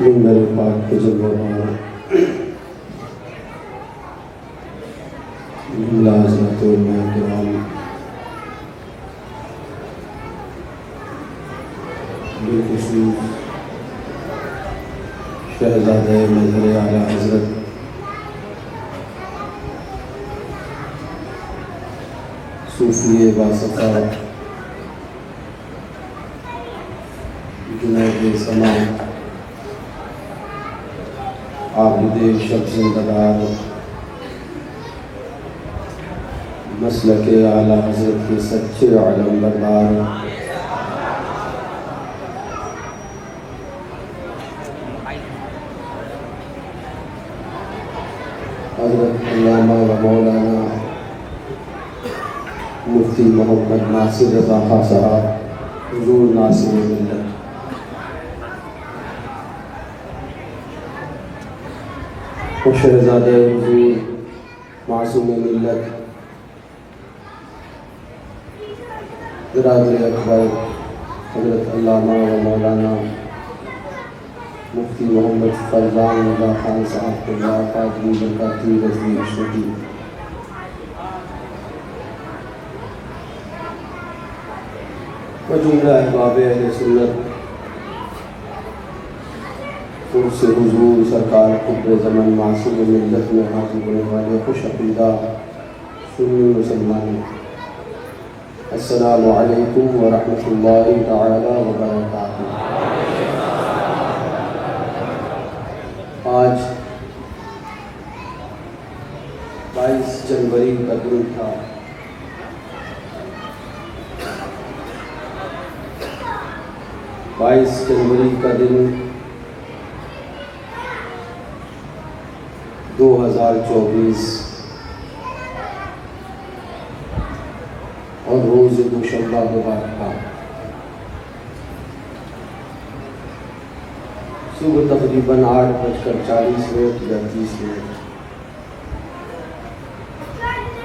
منبر پاک کے جلوہ بار جملہ حضرات علماء کرام، بالخصوص شہزادہ مظہر اعلیٰ حضرت صوفی باصفا جنید سما عابد شب زندگار مسلک اعلیٰ حضرت کے سچے علم بردار، حضرت علامہ و مولانا مفتی محمد ناصر رضا خان صاحب، حضور ناصر ملت، و شہزادہ حضور معصوم ملت برادر اکبر حضرت علامہ و مولانا مفتی محمد فرزان رضا خان صاحب کو قادری برکاتی رضوی عشرتی، و جملہ احباب اہل سنت قدس حضور سرکار قطب زمن معصوم ملت میں حاضر ہونے والے خوش عقیدہ سنی مسلمان، السلام علیکم ورحمۃ اللہ تعالی وبرکاتہ۔ آج 22 جنوری کا دن تھا۔ بائیس جنوری کا دن 2024 اور روز دوشنبہ مبارک تھا۔ صبح تقریباً 8:40 یا 30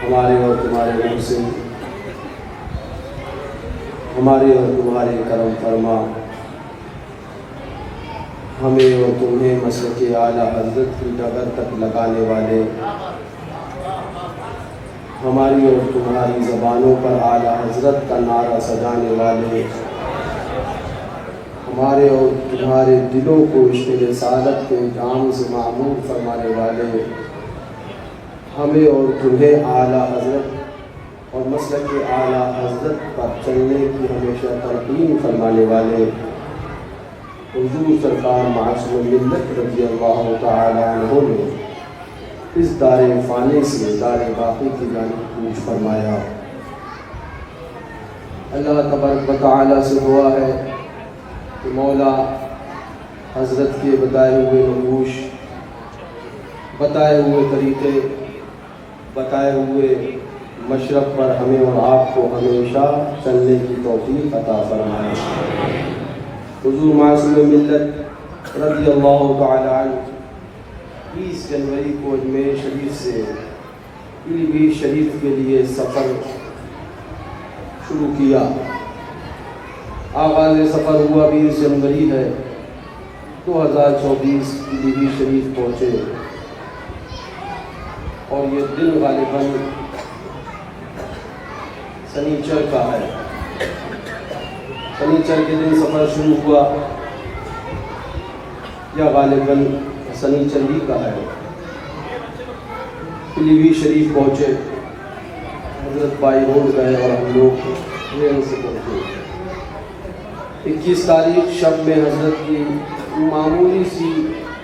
ہمارے اور تمہارے منہ سے، ہمارے اور تمہارے کرم فرما، ہمیں اور تمہیں مسلک اعلیٰ حضرت کی ڈگر تک لگانے والے، ہماری اور تمہاری زبانوں پر اعلیٰ حضرت کا نعرہ سجانے والے، ہمارے اور تمہارے دلوں کو عشق رسالت کے جام سے معمور فرمانے والے، ہمیں اور تمہیں اعلیٰ حضرت اور مسلک اعلیٰ حضرت پر چلنے کی ہمیشہ تلقین فرمانے والے حضور سرکار معصوم ملت رضی اللہ تعالی عنہ نے اس دار فانی سے دار باقی کی جانب کوچ فرمایا۔ اللہ تبارک و تعالی سے دعا ہے کہ مولا حضرت کے بتائے ہوئے نقوش، بتائے ہوئے طریقے، بتائے ہوئے مشرب پر ہمیں اور آپ کو ہمیشہ چلنے کی توفیق عطا فرمائے۔ حضور معصوم ملت رضی اللہ تعالی عنہ 20 جنوری کو اجمیر شریف سے پیلی بھیت شریف کے لیے سفر شروع کیا۔ آغاز سفر ہوا 20 جنوری ہے 2024، پیلی بھیت شریف پہنچے اور یہ دن غالباً سنیچر کا ہے۔ سنیچر کے دن سفر شروع ہوا یا غالباً سنیچر ہی کا ہے۔ پیلی بھیت شریف پہنچے، حضرت بائی روڈ گئے اور ہم لوگ ٹرین سے پہنچے۔ 21 تاریخ شب میں حضرت کی معمولی سی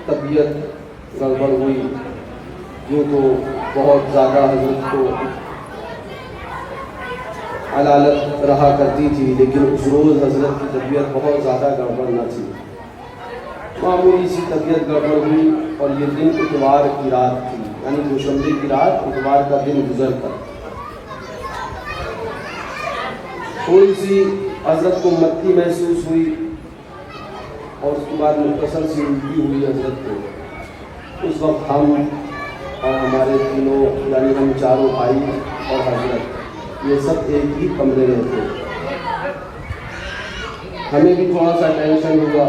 طبیعت گڑبڑ ہوئی، جو تو بہت زیادہ حضرت کو علالت رہا کرتی تھی، لیکن اس روز حضرت کی طبیعت بہت زیادہ گڑبڑ نہ تھی، معمولی سی طبیعت گڑبڑ ہوئی اور یہ دن اتوار کی رات تھی، یعنی دوشنبے کی رات اتوار کا دن گزر کر تھوڑی سی حضرت کو متی محسوس ہوئی اور اس کے بعد مختصر سی الٹی ہوئی حضرت کو۔ اس وقت ہم اور ہمارے تینوں یعنی ہم چاروں بھائی اور حضرت یہ سب ایک ہی کمرے میں تھے۔ ہمیں بھی تھوڑا سا ٹینشن ہوا،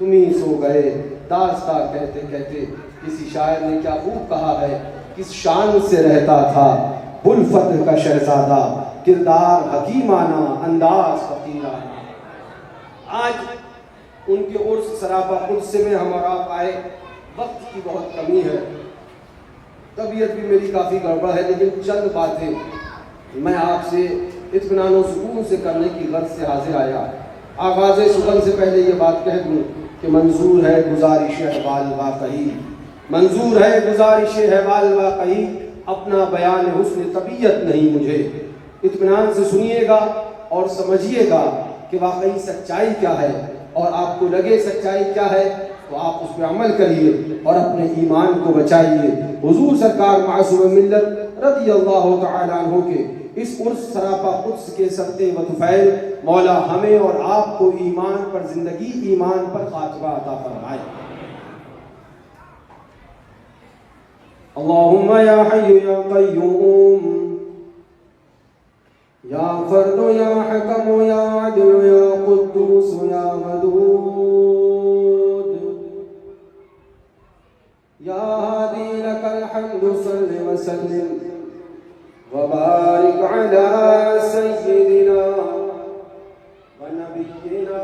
تم ہی سو گئے داستاں کہتے کہتے. کسی شاعر نے کیا خوب کہا ہے، کس شان سے رہتا تھا بوالفتح کا شہزادہ، کردار حکیمانہ انداز فقیرانہ. آج ان کے عرس سراپا قدس میں ہم اور آپ آئے. وقت کی بہت کمی ہے، طبیعت بھی میری کافی گڑبڑ ہے، لیکن چند باتیں میں آپ سے اطمینان و سکون سے کرنے کی غرض سے حاضر آیا. آغاز سخن سے پہلے یہ بات کہہ دوں کہ منظور ہے گزارش احوال واقعی، منظور ہے گزارش احوال واقعی، اپنا بیان حسن طبیعت نہیں مجھے. اطمینان سے سنیے گا اور سمجھیے گا کہ واقعی سچائی کیا ہے، اور آپ کو لگے سچائی کیا ہے تو آپ اس پہ عمل کریے اور اپنے ایمان کو بچائیے. حضور سرکار معصوم ملت رضی اللہ تعالیٰ عنہ کے اس عرس سراپا قدس کے صدقے و طفیل مولا ہمیں اور آپ کو ایمان پر زندگی، ایمان پر خاتمہ عطا فرمائے. اللہم یا حی یا قیوم یا فرد یا حکم یا عدل یا قدوس یا ودود یا ہادی لک الحمد صل وسلم وبارک علی سیدنا ونبینا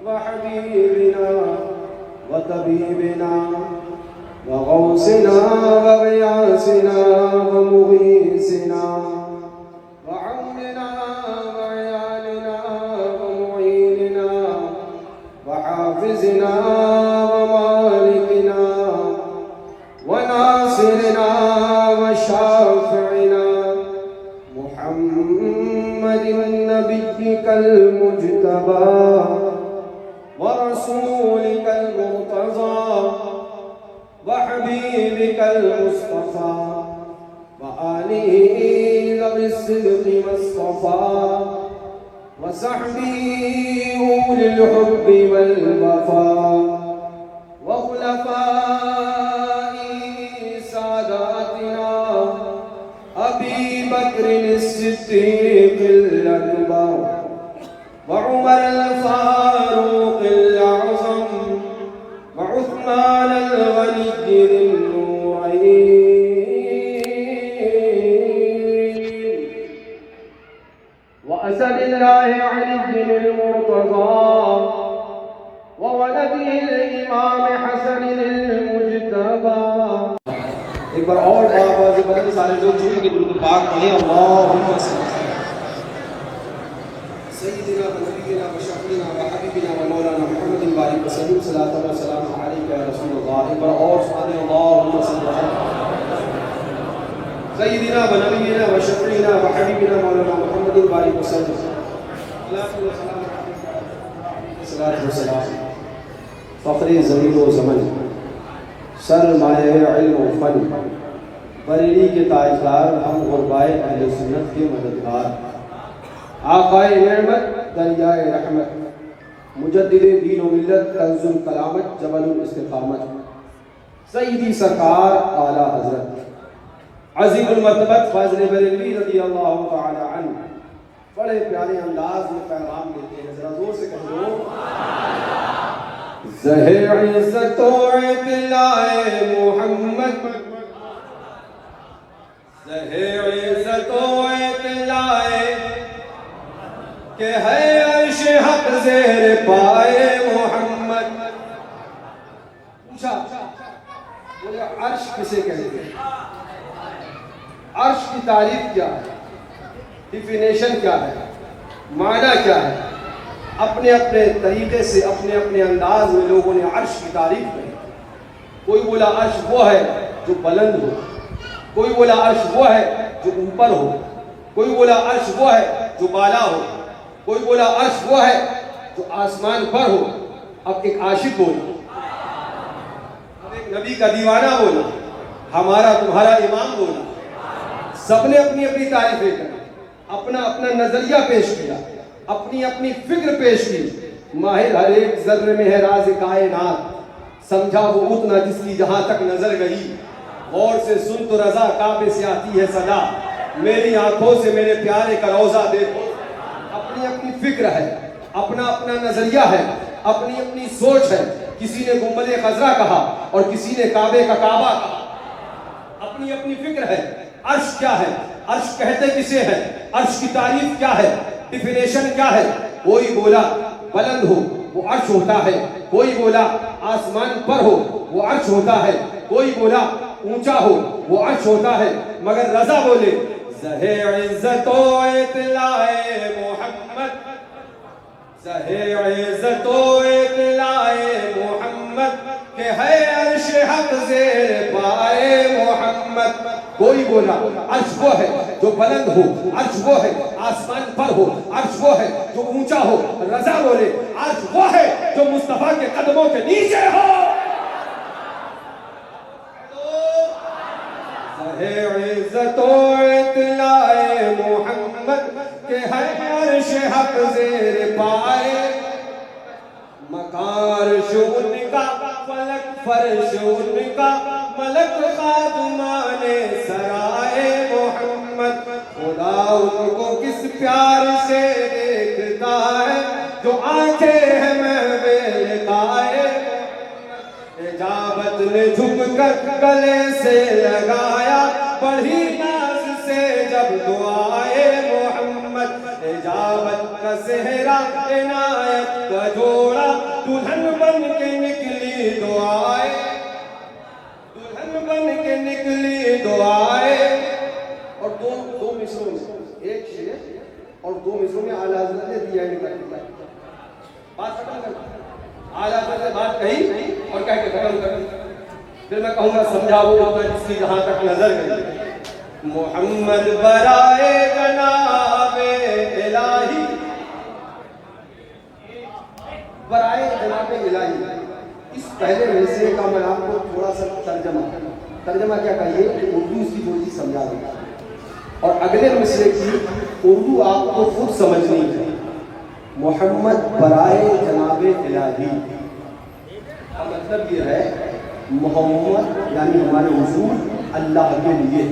وحبیبنا وطبیبنا وغوثنا وغیاثنا ومغیثنا وعوننا وعیالنا ومعیننا وحافظنا ومالكنا وناصرنا وشافعنا محمد نبيك المجتبى ورسولك المرتضى وحبيبك المصطفى وآله ذوي الصدق والصفا وصحبه أولي الحب والوفا وخلفائه ساداتنا أبي بكر الصديق الأكبر وعمر الفاروق الأعظم وعثمان الغني ذي النورين وأسد الله علي المرتضى وولده الإمام حسن المجتبى. ایک بار اور آواز بلند سارے لوگ جھوم کے درود پاک پڑھیں. اللہم سیدنا و نبینا و شفیعنا و حبیبنا و مولانا محمد بارک وسلم صلاۃ و سلام علیک یا رسول اللہ. ایک بار اور سبحان اللہم صلی سیدنا و نبینا و شفیعنا و حبیبنا مولانا محمد بارک وسلم صلاۃ و سلام. فخر زمین و زمن، سرمایہ علم و فن، بریلی کے تاجدار، ہم غربائے اہل سنت کے مددگار، آقائے نعمت دریائے رحمت، مجدد دین و ملت کنز الکلامت جبل الاستقامت، سیدی سرکار اعلیٰ حضرت عظیم المرتبت فاضل بریلوی رضی اللہ تعالی عنہ بڑے پیارے انداز میں پیغام دیتے ہیں. ذرا زور سے کہہ دو. زہر عزت و اطلاع محمد، زہر عزت و اطلاع کہ ہے عرش حق زیر پائے محمد. پوچھا بولے عرش کسے کہتے ہیں؟ عرش کی تعریف کیا ہے، ڈیفینیشن کیا ہے، معنی کیا ہے؟ اپنے اپنے طریقے سے اپنے اپنے انداز میں لوگوں نے عرش کی تعریف کی. کوئی بولا عرش وہ ہے جو بلند ہو، کوئی بولا عرش وہ ہے جو اوپر ہو، کوئی بولا عرش وہ ہے جو بالا ہو، کوئی بولا عرش وہ ہے جو آسمان پر ہو. اب ایک عاشق بولا، اب ایک نبی کا دیوانہ بولا، ہمارا تمہارا امام بولا. سب نے اپنی اپنی تعریفیں کی، اپنا اپنا نظریہ پیش کیا، اپنی اپنی فکر پیش کی. ماہر ہر ایک ذرے میں ہے راز کائنات، سمجھا وہ اتنا جس کی جہاں تک نظر گئی. غور سے سن تو رضا کعبے سے آتی ہے صدا، میری آنکھوں سے میرے پیارے کا روضہ دیکھو. اپنی اپنی فکر ہے، اپنا اپنا نظریہ ہے. اپنی اپنی سوچ ہے. کسی نے گنبد خضرا کہا اور کسی نے کعبے کا کعبہ کہا. اپنی اپنی فکر ہے. عرش کیا ہے؟ عرش کہتے کسے ہے؟ عرش کی تعریف کیا ہے؟ ڈیفینیشن کیا ہے؟ کوئی بولا بلند ہو وہ عرش ہوتا ہے، کوئی بولا آسمان پر ہو وہ عرش ہوتا ہے، کوئی بولا اونچا ہو وہ عرش ہوتا ہے. مگر رضا بولے زہے عزت و اطلاع محمد، زہے عزت و اطلاع محمد کہ ہے عرش حق زیر پائے محمد. کوئی بولا عرش وہ ہے جو بلند ہو، عرش وہ ہے آسمان پر ہو، عرش وہ ہے جو اونچا ہو. رضا بولے عرش وہ ہے جو مصطفیٰ کے قدموں کے نیچے ہو. زہے عزت و اطلاع محمد کہ ہے عرش حق زیر پائے. مکار ان کا فلک فرش ان کا ملک خادمان سرائے محمد. خدا ان کو کس پیار سے دیکھتا ہے جو آنکھیں ہیں محو لقائے. اجابت نے جھک کر گلے سے لگایا بڑھی ناز سے جب دعائے محمد. اجابت کا صحرا عنایت کا جوڑا دلہن بن کے نکلی دعائے، دلہن بن کے نکلی دعائے. اور دو مصروں میں ایک شعر اور دو مصروں میں اعلیٰ حضرت نے دیا نکل بات ختم کر. اعلیٰ حضرت نے بات کہی اور کہہ کے ختم کر. پھر میں کہوں گا سمجھاؤ جس کی جہاں تک نظر گئی. محمد برائے جناب الہی، برائے جناب الہی. اس پہلے حصے کا میں آپ کو تھوڑا سا ترجمہ کیا کہیے کہ اردو اس کی تھوڑی سی سمجھا دوں اور اگلے مصرے کی اردو آپ کو خود سمجھنی ہے. محمد برائے جناب الہی کا مطلب یہ ہے محمد یعنی ہمارے حضور اللہ کے لیے.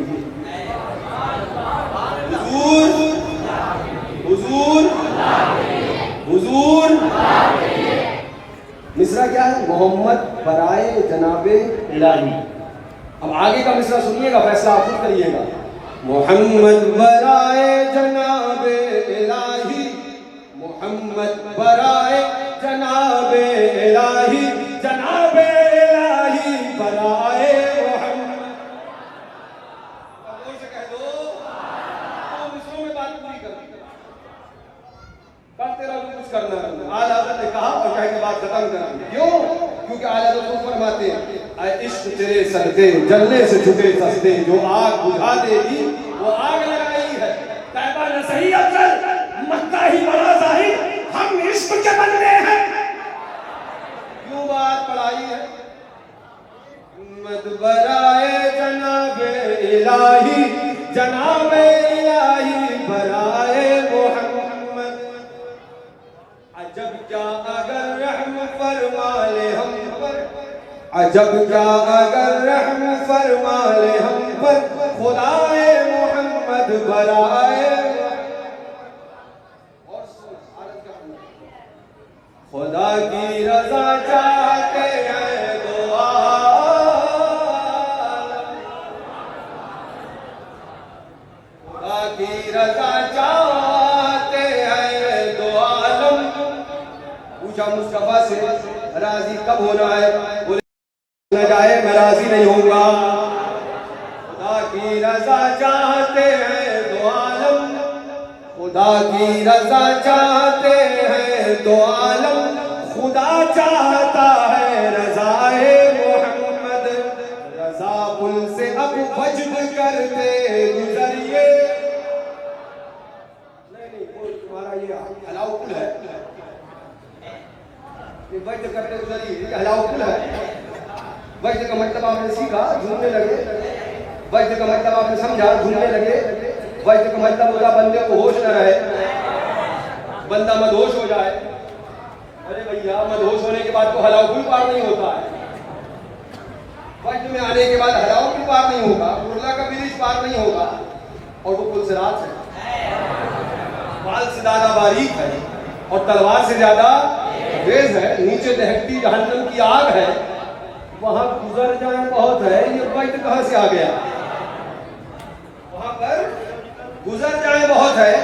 حضور حضور مصرع کیا ہے؟ محمد برائے جناب الہی. اب آگے کا مصرع سنیے گا، فیصلہ آپ خود کریے گا. محمد برائے جناب الہی، محمد برائے جناب الہی، جناب الہی برائے محمد. اور سے کہہ دو مصروں میں بات پوری کر کرتے رہو کچھ کرنا. اعلیٰ حضرت نے کہا اور کہہ کے بات ختم کرا. کیوں؟ کیونکہ اعلیٰ حضرت فرماتے ہیں اے عشق تیرے صدقے جلنے سے چھٹے سستے، جو آگ بجھا دے گی وہ آگ لگائی ہے. طیبہ نہ صحیح افضل مکہ ہی بڑا ظاہر، ہم عشق کے بندے ہیں. کیوں بات پڑھائی ہے؟ محمد برائے جناب الہی، جناب الہی برائے محمد. عجب کیا اگر رحم فرما لے ہم پر، عجب کیا اگر رحم فرما لے ہم پر خدائے محمد برائے. خدا کی رضا چاہتے ہیں دو عالم، خدا کی رضا چاہتے ہیں دو عالم. پوچھا مصطفیٰ سے راضی کب ہونا ہے؟ بولے نہ جائے میں راضی نہیں ہوں گا. خدا کی رضا چاہتے ہیں دو عالم، خدا کی رضا چاہتے ہیں دو عالم. خدا چاہتا ہے رضائے محمد، رضا پل سے اب وجد کرتے گزریے. نہیں وہ تمہارا یہ ہلاؤ پل ہے، یہ وجد کرتے گزریے، یہ ہلاؤ پل ہے. وجد کا مطلب آپ نے سیکھا، جھومنے لگے. وجد کا مطلب آپ نے سمجھا، جھومنے لگے. وجد کا مطلب ہوتا بندے کو ہوش نہ رہے، بندہ مدہوش ہو جائے. ارے بھیا مدہوش ہونے کے بعد تو ہلاؤ پل پار نہیں ہوتا ہے. وجد میں آنے کے بعد ہلاؤ پل پار نہیں ہوگا، کرلا کا برج پار نہیں ہوگا. اور وہ پل صراط ہے، بال سے زیادہ باریک ہے اور تلوار سے زیادہ خیز ہے، نیچے دہکتی جہنم کی آگ ہے، وہاں گزر جائیں بہت ہے، یہ وقت کہاں سے آ گیا؟ وہاں پر گزر جائیں بہت ہے،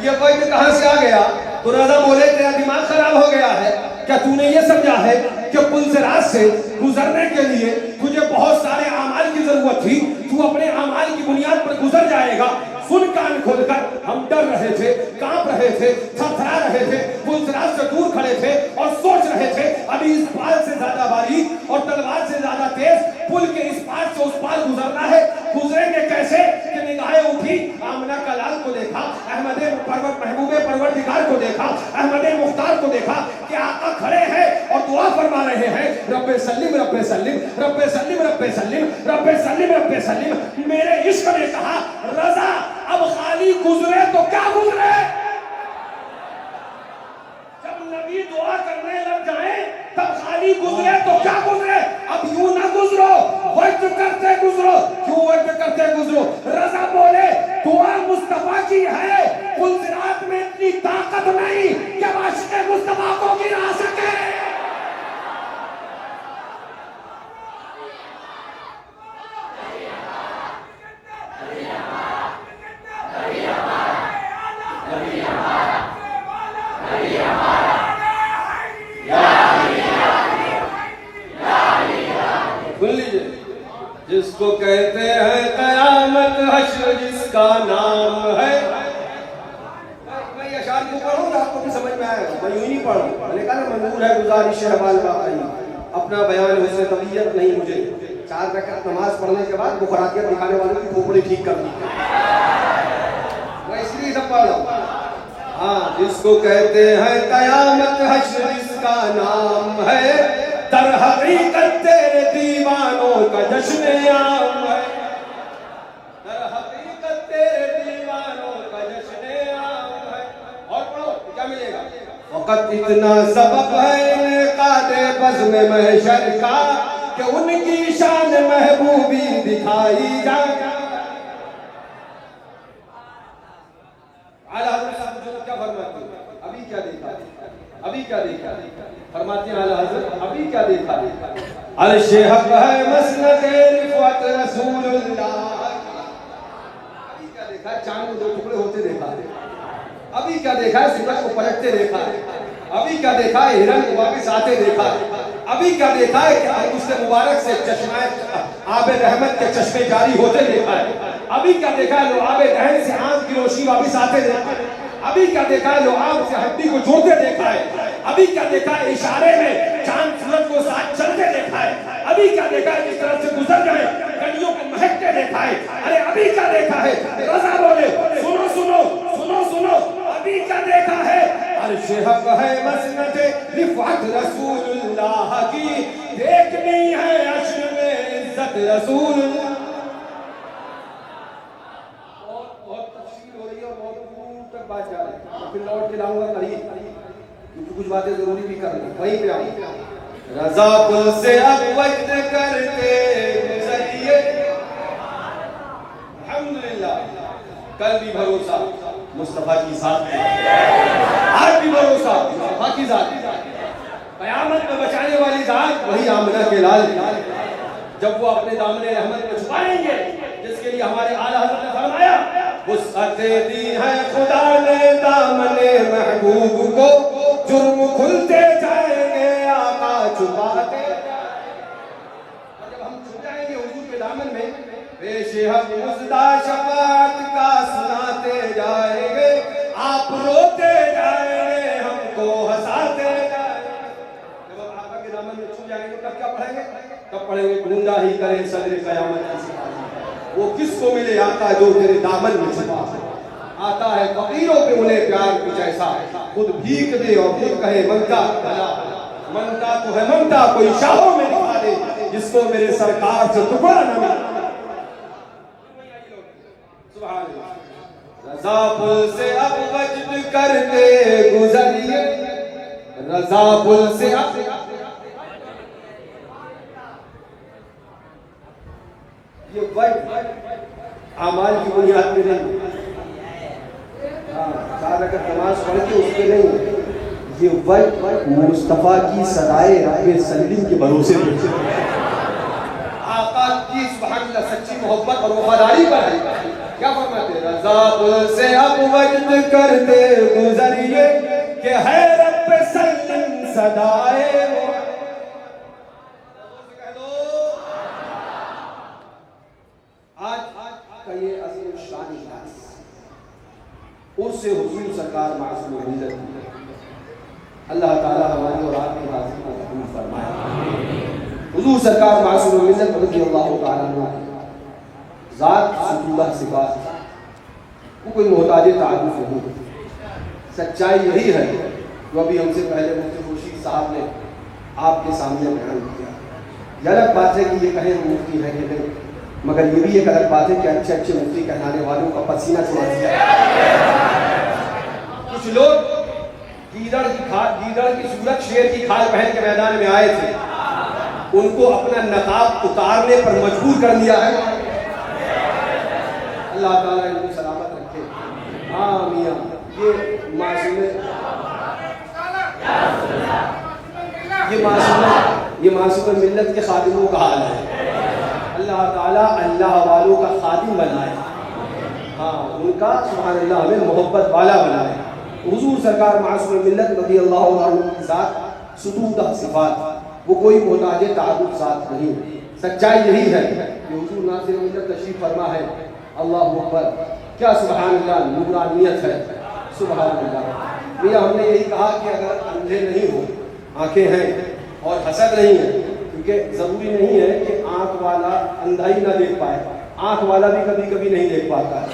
یہ وقت کہاں سے آ گیا؟ تو رضا بولے تیرا دماغ خراب ہو گیا ہے کیا؟ تو نے یہ سمجھا ہے کہ پل صراط سے گزرنے کے لیے تجھے بہت سارے اعمال کی ضرورت تھی، تو اپنے اعمال کی بنیاد پر گزر جائے گا؟ سن کان کھول کر، ہم ڈر رہے تھے، کانپ رہے تھے، تھرتھرا رہے تھے، پل صراط سے دور کھڑے تھے اور سوچ رہے تھے ابھی اس پال سے زیادہ باریک اور تلوار سے زیادہ تیز پل کے اس پار سے اس پار گزرنا ہے۔ گزریں گے کیسے کہ نگاہیں اٹھی، آمنہ کا لال کو دیکھا، احمد محبوب پروردگار کو دیکھا، احمد مختار کو دیکھا کہ آقا کھڑے ہیں اور دعا فرما رہے ہیں، رب سلم رب سلم رب سلم رب سلم رب سلم رب سلم۔ میرے عشق نے کہا رضا اب خالی گزرے تو کیا گزرے؟ جب نبی دعا کرنے لگ جائیں تب خالی گزرے تو کیا گزرے؟ اب یوں نہ گزرو، وقت کرتے گزرو۔ کیوں وقت کرتے گزرو؟ رضا بولے دعا مصطفیٰ کی ہے، پل صراط میں اتنی طاقت نہیں کہ عاشق مصطفیٰ کو گرا سکے۔ جس کو کہتے ہیں قیامت حشر جس کا نام ہے۔ میں یہ اشعار کیوں پڑھوں گا؟ آپ کو بھی سمجھ میں آئے گا، میں یوں ہی پڑھوں۔ میں نے کہا نا منظور ہے گزارش احوال باقی، اپنا بیان حسن طبیعت نہیں مجھے 4 رکعت نماز پڑھنے کے بعد بخاراتیت دکھانے والوں کی کھوپڑی ٹھیک کرنی، میں اس لیے سب پڑھ رہا ہوں۔ ہاں، جس کو کہتے ہیں قیامت حشر جس کا نام ہے، در حقیقت تیرے دیوانوں کا جشن عام ہے، در حقیقت تیرے دیوانوں کا جشن عام ہے۔ اور پڑھو کیا ملے گا؟ فقط اتنا سبب ہے انعقاد بزم محشر کا کہ ان کی شان محبوبی دکھائی جائے۔ اعلیٰ حضرت صاحب کیا فرماتے ہیں؟ ابھی کیا دیکھا؟ ابھی کیا دیکھا؟ فرماتے ہیں اعلیٰ حضرت ابھی کیا دیکھا؟ عرش حق ہے مسند رفعت رسول اللہ۔ ابھی کیا دیکھا؟ چاند کو 2 ٹکڑے ہوتے دیکھا۔ ابھی کیا دیکھا ہے؟ سورج کو پلٹتے دیکھا ہے۔ ابھی کیا دیکھا ہے؟ ہرن کو واپس آتے دیکھا ہے۔ ابھی کیا دیکھا ہے کہ انگشت مبارک سے چشمہ آب رحمت کے چشمے جاری ہوتے دیکھا ہے۔ ابھی کیا دیکھا ہے؟ لعاب دہن سے آنکھ کی روشنی واپس آتے دیکھا ہے۔ ابھی کیا دیکھا ہے؟ لعاب سے ہڈی کو جوڑتے دیکھا ہے۔ ابھی کیا دیکھا ہے؟ اشارے میں چاند سورج کو ساتھ چلتے دیکھا ہے۔ ابھی کیا دیکھا ہے؟ جس طرح سے گزر جائیں گلیوں کو مہکتے دیکھا ہے۔ ارے ابھی کیا دیکھا ہے؟ رضا بولے سنو سنو سنو سنو، ابھی کیا دیکھا ہے؟ عرش حق ہے مسند رفعت رسول اللہ کی، دیکھنی ہے عشر میں عزت رسول اللہ۔ بہت تفصیل ہو رہی ہے اور بہت دور تک بات جا رہی ہے، پھر لوٹ کے لاؤں گا قریب، کیونکہ کچھ باتیں ضروری بھی کرنی، وہیں پہ آؤں۔ رضا پل سے اب وقت کرتے گزریے، الحمدللہ کل بھی بھروسہ مصطفیٰ کی ذات ہے، آج بھی بھروسہ مصطفیٰ کی ذات ہے۔ قیامت میں بچانے والی ذات وہی آمنہ کے لال، جب وہ اپنے دامن رحمت میں چھپائیں گے، جس کے لیے ہمارے اعلیٰ حضرت نے فرمایا وسعتیں دی ہے خدا نے دامن محبوب کو، جرم کھلتے جائیں گے آقا چھپاتے جائیں۔ اور جب ہم چھپ جائیں گے حضور کے دامن میں، پیش حق مزدہ شفاعت کا سناتے جائیں گے، آپ روتے جائیں گے ہم کو ہنساتے جائیں گے۔ جب ہم آقا کے دامن میں چھپ جائیں گے تب کیا پڑھیں گے؟ تب پڑھیں گے ڈھونڈا ہی کرے صدر قیامت کی سپاہی، وہ کس کو ملے آقا جو تیرے دامن میں چھپا ہے۔ آتا ہے فقیروں پہ انہیں پیار کچھ ایسا، خود بھیک دے اور خود کہے منتا بھلا، منتا تو ہے منتا، کوئی شاہوں میں دکھا دے جس کو میرے سرکار سے ٹکڑا نہ ملا۔ سبحان اللہ۔ رضا پل سے اب وجد کرتے گزریے، رضا پل سے اب یہ وقت اعمال کی بنیاد پہ نہیں، 4 رکعت نماز پڑھ کے اس پہ نہیں، یہ وقت مصطفیٰ کی صدائے رب سلیم کے بھروسے پہ آقا کی سبحان اللہ سچی محبت اور وفاداری پر ہے. کیا فرماتے ہیں؟ رضا سے اب وقت کرتے گزریے کہ ہے رب سلیم صدائے آج کا یہ عظیم شان اجلاس اس سے حضور سرکار معصوم ملت اللہ تعالی ہماری اور آپ کی حاضری کو قبول فرمائے. حضور سرکار معصوم ملت رضی اللہ تعالیٰ عنہ ذات ستودہ صفات وہ کوئی محتاج تعارف نہیں. سچائی یہی ہے جو ابھی ہم سے پہلے مفتی خورشید صاحب نے آپ کے سامنے بیان کیا. یہ الگ بات ہے کہ یہ کہیں مفتی ہے کہ نہیں، مگر یہ بھی ایک الگ بات ہے کہ اچھے اچھے مفتی کہلانے والوں کا پسینہ چھوڑا دیا. کچھ لوگ گیدڑ کی صورت شیر کی کھال پہن کے میدان میں آئے تھے، ان کو اپنا نقاب اتارنے پر مجبور کر دیا ہے. اللہ تعالیٰ ان کو سلامت رکھے. آمین. یہ معصوم ملت کے خادموں کا حال ہے. اللہ تعالیٰ اللہ والوں کا خادم بنائے. ہاں ان کا سبحان اللہ ہمیں محبت والا بنائے. حضور سرکار معصوم ملت رضی اللہ عنہ کی ذات ستودہ صفات وہ کوئی محتاج تعارف ذات نہیں. سچائی یہی ہے کہ حضور ناصر ملت تشریف فرما ہے. اللہ اکبر. کیا سبحان اللہ نورانیت ہے. سبحان اللہ. میاں ہم نے یہی کہا کہ اگر اندھے نہیں ہو آنکھیں ہیں اور حسد نہیں ہے، کیونکہ ضروری نہیں ہے کہ آنکھ والا اندھا ہی نہ دیکھ پائے، آنکھ والا بھی کبھی کبھی نہیں دیکھ پاتا ہے،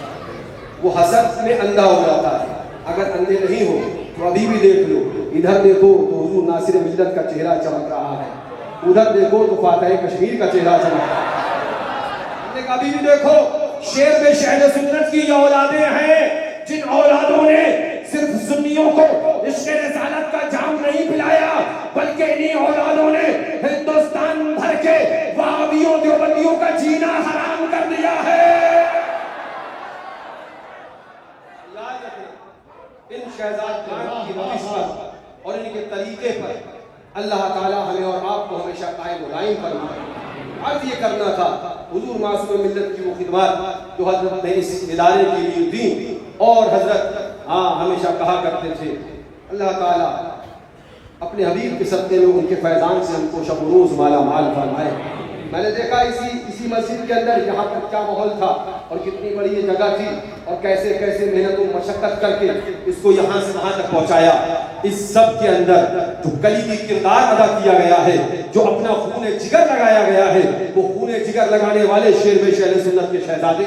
وہ حسد میں اندھا ہو جاتا ہے. اگر اندھے نہیں ہو تو ابھی بھی دیکھ لو. ادھر دیکھو تو حضور ناصر ملت کا چہرہ چمک رہا ہے، ادھر دیکھو تو فاتح کشمیر کا چہرہ چمک رہا ہے. ابھی بھی دیکھو شیر میں شہد سنت کی یہ اولادیں ہیں جن اولادوں نے صرف سنیوں کو عشق رسالت کا جام نہیں پلایا، بلکہ انہی اولادوں نے ہندوستان بھر کے وہابیوں دیوبندیوں کا جینا حرام کر دیا ہے. ان شہزاد کی روش پر اور ان کے طریقے پر اللہ تعالیٰ ہمیں اور آپ کو ہمیشہ قائم و دائم فرمائے. عرض یہ کرنا تھا حضور معصوم ملت کی وہ خدمات جو حضرت نے اس ادارے کے لیے دی، اور حضرت ہمیشہ کہا کرتے تھے اللہ تعالیٰ اپنے حبیب کے صدقے میں ان کے فیضان سے ہم کو شب و روز مالا مال فرمائے. میں نے دیکھا اسی مسجد کے اندر یہاں پر کیا ماحول تھا اور کتنی بڑی یہ جگہ تھی اور کیسے کیسے محنت و مشقت کر کے اس کو یہاں سے وہاں تک پہنچایا. اس سب کے اندر جو کلیدی کردار ادا کیا گیا ہے، جو اپنا خون جگر لگایا گیا ہے، وہ خون جگر لگانے والے شیر میں شہر سنت کے شہزادے.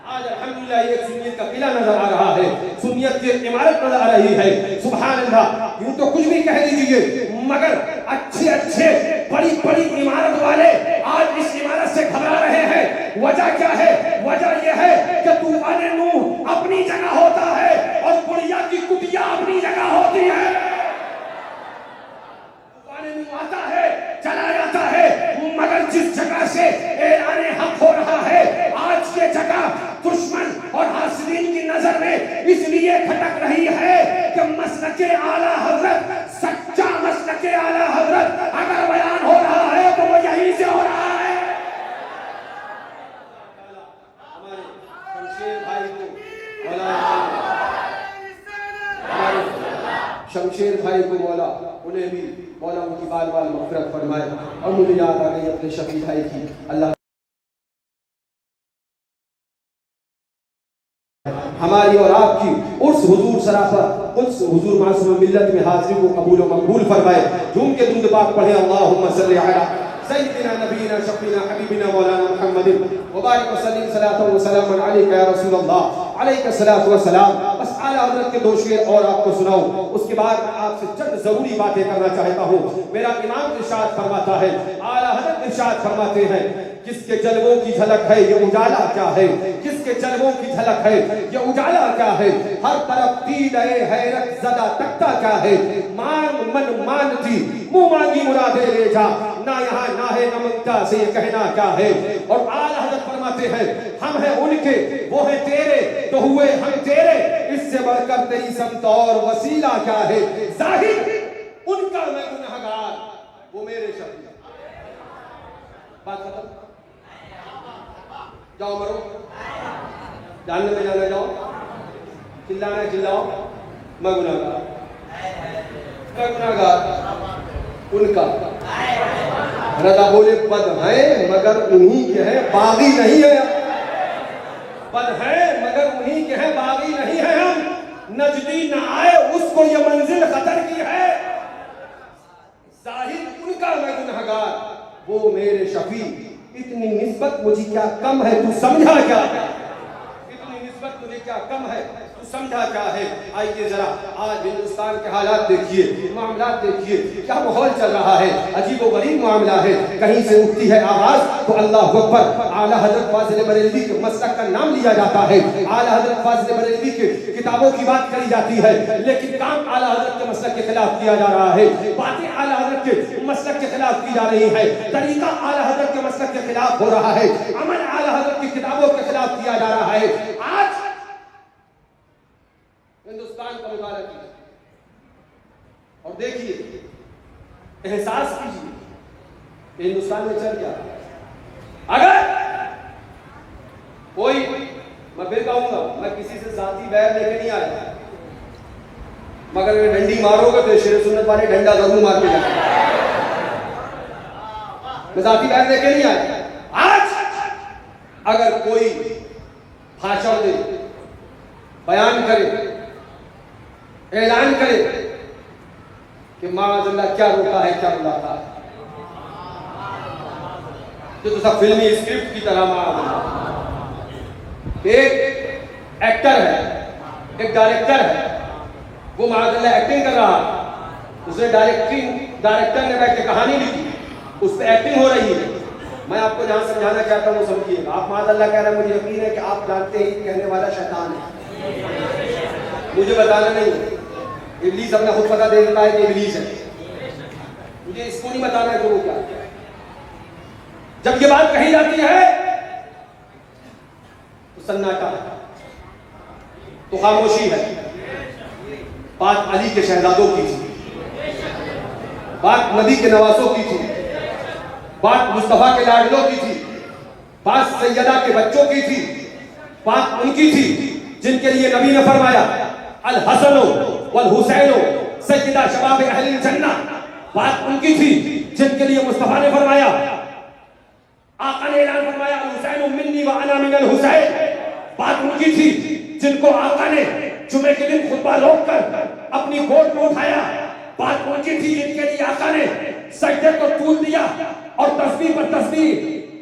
آج الحمدللہ ایک سنیت کا قلعہ نظر آ رہا ہے، سنیت کی عمارت نظر آ رہی ہے. سبحان اللہ. یوں تو کچھ بھی کہہ دیجیے مگر اچھے اچھے بڑی بڑی عمارت والے آج اس عمارت سے گھبرا رہے ہیں. وجہ کیا ہے؟ وجہ یہ ہے کہ طوفان نوح اپنی جگہ ہوتا ہے اور بڑیا کی کٹیا اپنی جگہ ہوتی ہے. طوفان نوح آتا ہے چلا جاتا ہے، مگر جس جگہ سے اعلان حق ہو رہا ہے آج یہ جگہ دشمن اور حاسدین کی نظر میں اس لیے کھٹک رہی ہے کہ مسلک اعلیٰ حضرت، سچا مسلک اعلیٰ حضرت اگر بیان ہو رہا ہے تو وہ یہیں سے ہو رہا ہے. ہمارے شمشیر بھائی کو مولا انہیں بھی مولا ان کی بال بال مغفرت فرمائے. اور مجھے یاد آ گئی اپنے شفیع بھائی کی. اللہ ہماری اور آپ کی اس حضور سرافت اس حضور معصوم ملت میں حاضری کو قبول و مقبول فرمائے. جھوم کے درود پاک پڑھیں اللہم صلی علی سیدنا نبینا شفینا حبیبنا مولانا محمد وبارک وسلم صلاۃ و سلام علیک یا رسول اللہ علیک الصلاۃ والسلام. بس اعلیٰ حضرت کے دو شعر اور آپ کو سناؤں، اس کے بعد میں آپ سے چند ضروری باتیں کرنا چاہتا ہوں. میرا امام ارشاد فرماتا ہے، اعلیٰ حضرت ارشاد فرماتے ہیں جس کے جلووں کی جھلک ہے یہ اجالا کیا ہے، جس کے جلووں کی جھلک ہے یہ اجالا کیا ہے، ہر طرف دید حیرت زدہ تکتا کیا ہے، مانگ من مانتی منہ مانگی مرادے لے جا، نہ یہاں نہ ہے نہ منگتا سے یہ کہنا کیا ہے. اور اعلیٰ حضرت فرماتے ہیں ہم ہیں ان کے وہ ہیں تیرے تو ہوئے ہم تیرے، اس اس سے بڑھ کر تیری سمت اور وسیلہ کیا ہے؟ ظاہر ان کا میں گنہگار، وہ میرے شفیع۔ بات ختم، جاؤ مرو، جاننے میں جانا جاؤ، چلانا چلاؤ، میں گنہگار، میں گنہگار ان کا۔ رضا بولے بد ہیں مگر انہی کے ہیں، باغی نہیں ہے۔ بد ہیں مگر انہی کے ہیں، باغی نہیں ہے ہم۔ نجدی نہ آئے اس کو یہ منزل خطر کی ہے۔ ظاہر ان کا میں گنہگار، وہ میرے شفیع۔ اتنی نسبت مجھے کیا کم ہے، تو سمجھا کیا ہے؟ اتنی نسبت مجھے کیا کم ہے، تو سمجھا کیا ہے؟ آئیے ذرا آج ہندوستان کے حالات دیکھیے، معاملات دیکھیے، کیا ماحول چل رہا ہے، عجیب و غریب معاملہ ہے۔ کہیں سے اٹھتی ہے آواز تو اللہ اکبر، اعلیٰ حضرت فاضل بریلوی کے مسلک کا نام لیا جاتا ہے، اعلیٰ حضرت فاضل بریلوی کے کتابوں کی بات کری جاتی ہے، لیکن کام اعلیٰ حضرت کے مسلک کے خلاف کیا جا رہا ہے، باتیں اعلیٰ حضرت کے مسلک کے خلاف کی جا رہی ہے، طریقہ اعلیٰ حضرت کے مسلک کے خلاف ہو رہا ہے، عمل اعلیٰ حضرت کی کتابوں کے خلاف کیا جا رہا ہے۔ آج ہندوستان کا مطالعہ کیجیے اور دیکھیے، احساس کیجیے کہ ہندوستان میں چل کیا۔ اگر کوئی، میں پھر کہوں گا، میں کسی سے ذاتی بیر لے کے نہیں آیا، مگر اگر ڈنڈی مارو گے تو شیر سنت والے ڈنڈا ضرور مار کے جائیں۔ میں ذاتی بیر لے کے نہیں آیا۔ آج اگر کوئی بھاشن دے، بیان کرے، اعلان کرے کہ معاذ اللہ کیا روکا ہے، کیا رلاتا ہے، تو سب فلمی اسکرپٹ کی طرح معاذ اللہ۔ ایک ایکٹر ہے، ایک ڈائریکٹر ہے، وہ معاذ اللہ ایکٹنگ کر رہا، اس نے ڈائریکٹر نے بیٹھ کے کہانی لکھی، اس پہ ایکٹنگ ہو رہی ہے۔ میں آپ کو جہاں سمجھانا چاہتا ہوں وہ سمجھیے گا۔ آپ معاذ اللہ کہہ رہے ہیں، مجھے یقین ہے کہ آپ جانتے ہیں کہنے والا شیطان ہے، مجھے بتانا نہیں۔ ابلیس اپنا خود پتہ دے دیتا ہے کہ ابلیس ہے، مجھے اس کو نہیں بتانا ہے کہ وہ کیا ہے۔ جب یہ بات کہی جاتی ہے تو سناٹا ہے، تو خاموشی ہے۔ بات علی کے شہزادوں کی تھی، بات نبی کے نواسوں کی تھی، بات مصطفیٰ کے لاڈلوں کی تھی، بات سیدہ کے بچوں کی تھی، بات ان کی تھی جن کے لیے نبی نے فرمایا الحسن والحسین سیدہ شباب اہل الجنہ۔ بات ان کی تھی جن کے لیے مصطفیٰ نے فرمایا، آقا نے اعلان فرمایا الحسین منی وانا من الحسین۔ بات ان کی تھی جن کو آقا نے جمعے کے دن خطبہ روک کر اپنی گود میں اٹھایا۔ بات ان کی تھی جن کے لیے آقا نے سجدے کو طول دیا اور تسبیح پر تسبیح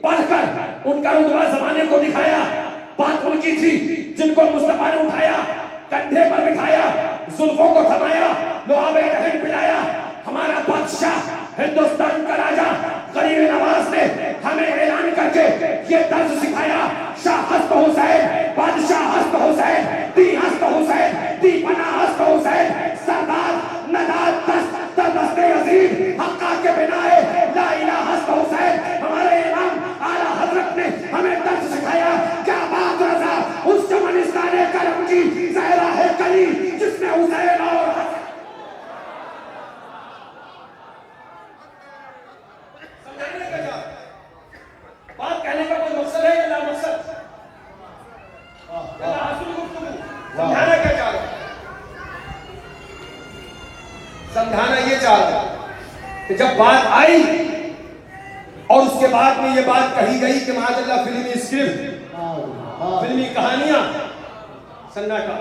پڑھ کر ان کا رتبہ زمانے کو دکھایا۔ بات ان کی تھی جن کو مصطفیٰ نے اٹھایا، کندھے پر بٹھایا، زلفوں کو تھمایا، لعاب دہن پلایا۔ ہمارا بادشاہ ہندوستان کا راجا غریب نواز نے ہمیں اعلان کر کے یہ درس سکھایا، شاہ ہست حسین، بادشاہ ہست حسین، دی ہست حسین، دی پناہ ہست حسین، سردار نداد دست دست عظیم حقا کے بنائے لا الہ ہست حسین۔ ہمارے امام اعلیٰ حضرت نے ہمیں درس سکھایا، کیا بات رضا اس چمنستان کرم کی زہرا ہے کلی جس نے حسین اور بات کہنے کا کوئی مقصد ہے یا لا مقصد؟ سمجھانا کیا چاہ رہا ہے؟ سمجھانا یہ چاہ رہا ہے کہ جب بات آئی اور اس کے بعد میں یہ بات کہی گئی کہ معاذ اللہ فلمی اسکرپٹ، فلمی کہانیاں، سناٹا،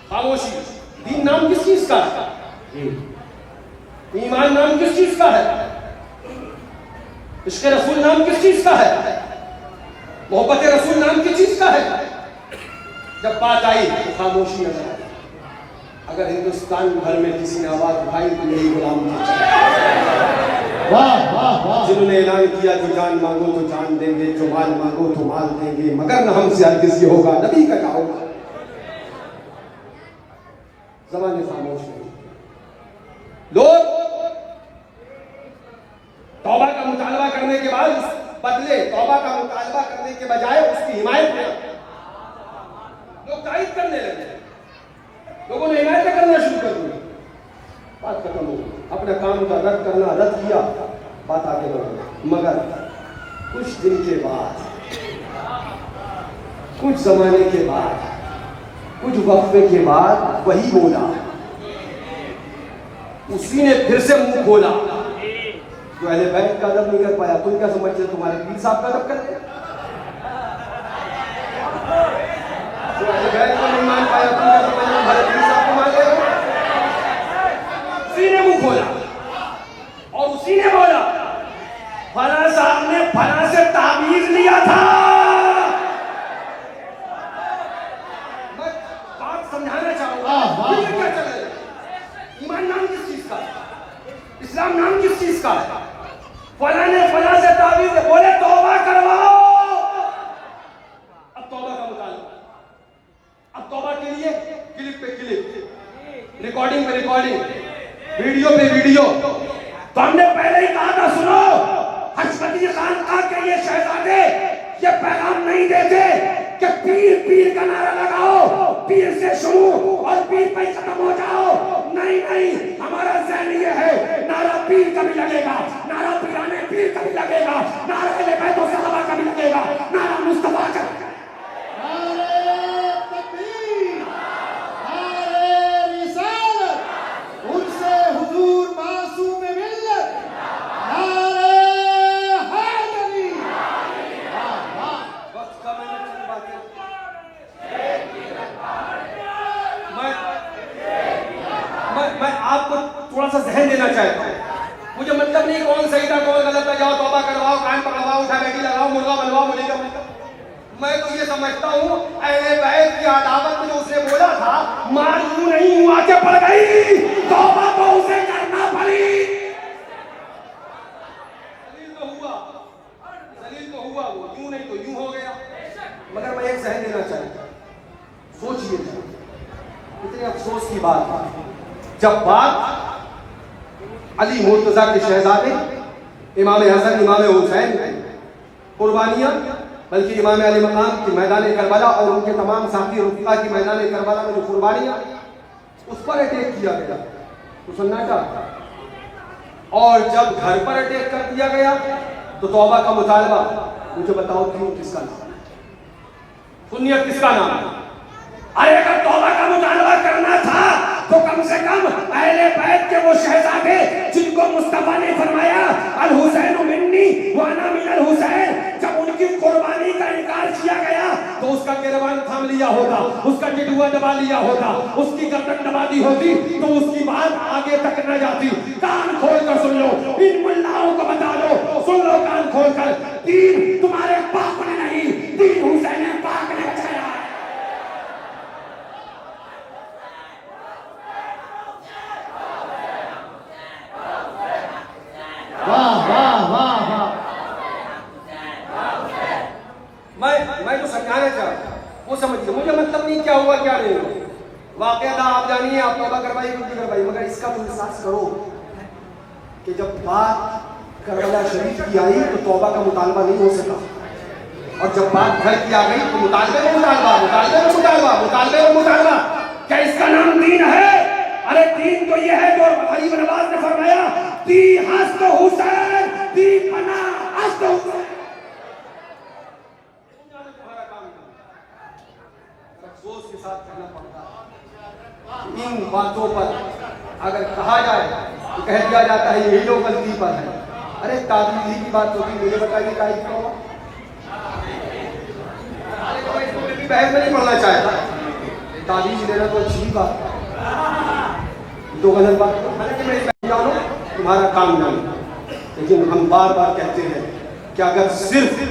خاموشی۔ دین نام کس چیز کا ہے؟ ایمان نام کس چیز کا ہے؟ عشق رسول نام کس چیز کا ہے؟ محبت رسول نام کس چیز کا ہے؟ جب بات آئی تو خاموشی نظر آئی۔ اگر ہندوستان بھر میں کسی نے آواز اٹھائی تو یہی غلام تھا، جنہوں نے اعلان کیا جو جان مانگو تو جان دیں گے، جو مال مانگو تو مال دیں گے، مگر نہ ہم سے ہرگز یہ ہوگا، نبی کا کیا ہوگا؟ زمانے خاموش نہیں۔ لوگ توبہ کا مطالبہ کرنے کے بعد بدلے توبہ کا مطالبہ کرنے کے بجائے اس کی حمایت میں لوگ تائید کرنے لگے، لوگوں نے حمایتیں کرنا شروع کر دی. بات ختم ہو گئی. اپنا کام کا رد کرنا رد کیا, بات آگے بڑھ. مگر کچھ دن کے بعد, کچھ زمانے کے بعد, کچھ وقفے کے بعد وہی بولا, اسی نے پھر سے منہ کھولا. جو اہل بیت کا ادب نہیں کر پایا, تم کیا سمجھتے تمہارے پیر صاحب کا ادب کرتے؟ جو اہل بیت کو نہیں مان پایا, تم کیا سمجھتے تمہارے پیر صاحب کو مان لے؟ اسی نے منہ کھولا اور اسی نے بولا فلاں صاحب نے فلاں سے تعویذ لیا تھا. میں بات سمجھانا چاہوں گا. یہ کیا چل رہا ہے؟ ایمان نام کس چیز کا ہے؟ اسلام نام کس چیز کا ہے؟ فلاں نے فلاں سے تعویذ بولے توبہ کرواؤ. اب توبہ کا مطالبہ, اب توبہ کے لیے کلپ پہ کلپ, ریکارڈنگ پہ ریکارڈنگ, ویڈیو پہ ویڈیو. تو ہم نے پہلے ہی کہا تھا, سنو حشمتی خانقاہ کے یہ شہزادے یہ پیغام نہیں دیتے کہ پیر پیر کا نعرہ لگاؤ, پیر سے شروع اور پیر پہ ختم ہو جاؤ. نہیں نہیں, ہمارا ذہن یہ ہے نعرہ پیر کا بھی لگے گا, نعرہ پیرانے پیر کا بھی لگے گا, نعرہ اہل بیت و صحابہ کا بھی لگے گا, نعرہ مصطفیٰ کا. میں آپ کو تھوڑا سا ذہن دینا چاہتا ہوں. مجھے مطلب نہیں کون صحیح تھا کون غلط تھا, جاؤ توبہ کرواؤ, کان پکڑواؤ, اٹھا بیٹھی لگاؤ, مرغا بنواؤ, مجھے کیا مطلب. میں تو یہ سمجھتا ہوں اہل بیت کی عداوت میں جو اس نے بولا تھا معلوم نہیں ہوا کہ پڑ گئی, توبہ تو اسے کرنا پڑی. ذلیل تو ہوا, ذلیل تو ہوا, وہ یوں نہیں تو یوں ہو گیا. مگر میں ایک ذہن دینا چاہتا ہوں, سوچئے اتنے افسوس کی بات ہے جب بات علی مرتضیٰ کے شہزادے امام حسن امام حسین قربانیاں, بلکہ امام علی مقام کی میدان کربلا اور ان کے تمام ساتھی رفقا کی میدان کربلا میں جو قربانیاں, اس پر اٹیک کیا گیا تو سناٹا. اور جب گھر پر اٹیک کر دیا گیا تو توبہ کا مطالبہ. مجھے بتاؤ کیوں, کس کا نام, سنیت کس کا نام؟ ارے اگر توبہ کا مطالبہ کرنا تھا تو کم سے کم اہل بیت کے وہ شہزادے جن کو مصطفیٰ نے فرمایا الحسین منی وانا من الحسین, جب ان کی قربانی کا انکار کیا گیا تو اس کا گریبان تھام لیا ہوتا, اس کا ٹٹوا دبا لیا ہوتا, اس کی گردن دبا دی ہوتی تو اس کی بات آگے تک نہ جاتی. کان کھول کر سن لو, ان ملاؤں کو بتا دو, سن لو کان کھول کر, دین تمہارے باپ نے نہیں, دین حسین پاک نے بچایا. میں جو سمجھانا چاہتا ہوں وہ سمجھیے, مجھے مطلب نہیں کیا ہوا کیا نہیں ہوا, واقعہ تھا آپ جانیے, آپ توبہ کروائی کچھ کروائی, مگر اس کا تو احساس کرو کہ جب بات کربلا شریف کی آئی تو توبہ کا مطالبہ نہیں ہو سکا, اور جب بات گھر کی آ گئی تو مطالبے میں مطالبہ, مطالبے میں مطالبہ, مطالبے میں مطالبہ. کیا اس کا نام دین ہے؟ ارے دین تو یہ ہے جو غریب نواز نے فرمایا, دی ہست حسین, دی پناہ ہست حسین. افسوس کے ساتھ کہنا پڑتا ہے ان باتوں پر اگر کہا جائے تو کہہ دیا جاتا ہے یہی لوگ غلطی پر ہیں. ارے تعویذ کی بات ہوتی, مجھے بتائیے کیا ہوا. بحث میں نہیں پڑھنا چاہتا, تعویذ دینا تو اچھی بات ہے, تو غلط بات ہے. حالانکہ میں جانوں تمہارا کام نہیں, لیکن ہم بار بار کہتے ہیں کہ اگر صرف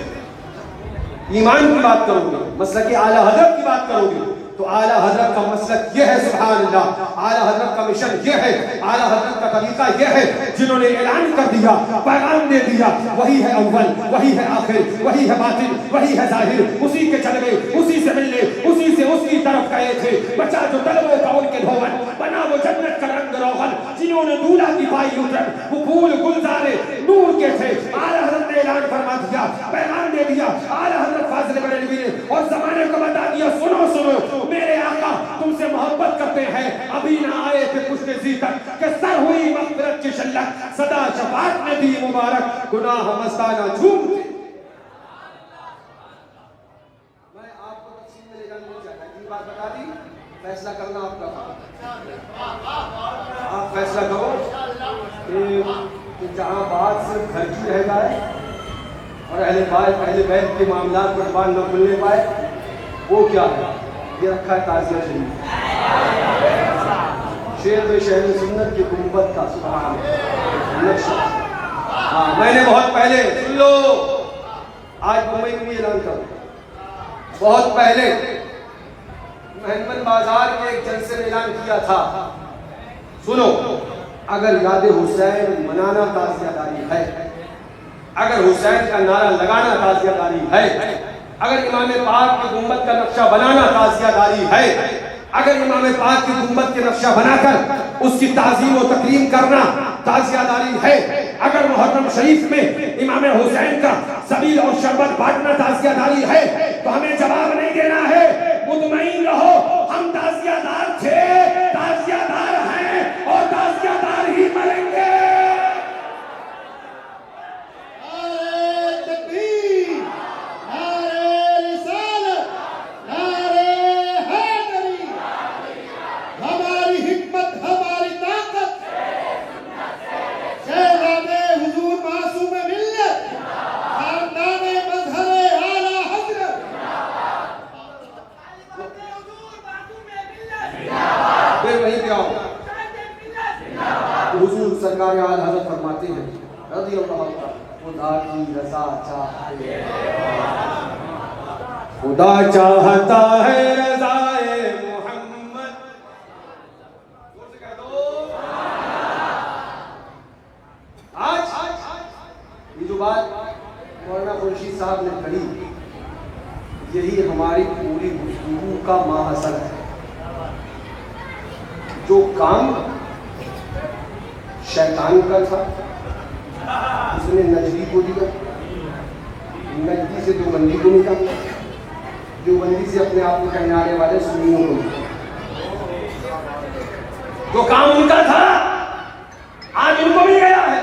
ایمان کی بات کرو گے, مسلک اعلیٰ حضرت کی بات کرو گے, تو اعلیٰ حضرت کا مسلک یہ ہے, سبحان اللہ, اعلیٰ حضرت کا مشن یہ ہے, اعلیٰ حضرت کا طریقہ یہ ہے, جنہوں نے اعلان کر دیا, پیغام دے دیا, وہی ہے اول, وہی ہے آخر, وہی ہے باطن, وہی ہے ظاہر, اسی کے چلے, اسی سے ملنے, اسی سے اس کی طرف گئے تھے. بچا جو طلبوں کا ان کے دھون, بنا وہ جنت کا رنگ روغن, جنہوں نے دولہا کی پائی اجرت, وہ پھول گلزارے نور کے تھے. اعلیٰ حضرت نے اعلان فرما دیا, پیغام دے دیا اعلی حضرت فاضل بریلوی نے اور زمانے کو بتا دیا سنو سنو میرے آقا تم سے محبت کرتے ہیں ابھی نہ آئے تھے کچھ زی تک کہ سر ہوئی مغفرت کی شلک صدا شفاعت نے دی مبارک گناہ مستانہ جھوم تھے. میں آپ کو تفصیل میں لے جانا نہیں چاہتا یہ بات بتا دی فیصلہ کرنا آپ کا آپ فیصلہ کرو کہ جہاں بات صرف گھر کی رہ جائے اور اہل بیت کے معاملات پر زبان نہ کھلنے پائے وہ کیا ہے یہ رکھا ہے تعزیہ شریف شیر شہر سنت کی گنبد کا سبحان نقشہ. ہاں میں نے بہت پہلے سن لو آج ممبئی میں بھی اعلان کروں بہت پہلے محمد بازار کے ایک جلسے میں اعلان کیا تھا سنو اگر یاد حسین منانا تعزیہ داری ہے اگر حسین کا نعرہ لگانا تعزیہ داری ہے اگر امام پاک کی گنبد کا نقشہ بنانا تعزیہ داری ہے اگر امام پاک کی گنبد کے نقشہ بنا کر اس کی تعظیم و تکریم کرنا تعزیہ داری ہے اگر محرم شریف میں امام حسین کا سبیل اور شربت بانٹنا تعزیہ داری ہے تو ہمیں جواب نہیں دینا ہے مطمئن رہو ہم تعزیہ دار تھے تعزیہ دار ہیں اور تعزیہ دار ہی مریں گے. حضور سرکار اعلی حضرت فرماتے ہیں رضی اللہ عنہ خدا کی رضا چاہتے خدا چاہتا ہے رضائے محمد. آج یہ جو بات مولانا خورشید صاحب نے کہی یہی ہماری پوری گفتگو کا ماحصل ہے. جو کام شیطان کا تھا اس نے نجدی کو دیا نجدی سے دیوبندی کو نکالا دیوبندی سے اپنے آپ کو کہنے آنے والے سنیوں کو نکالا. جو کام ان کا تھا آج ان کو بھی گیا ہے.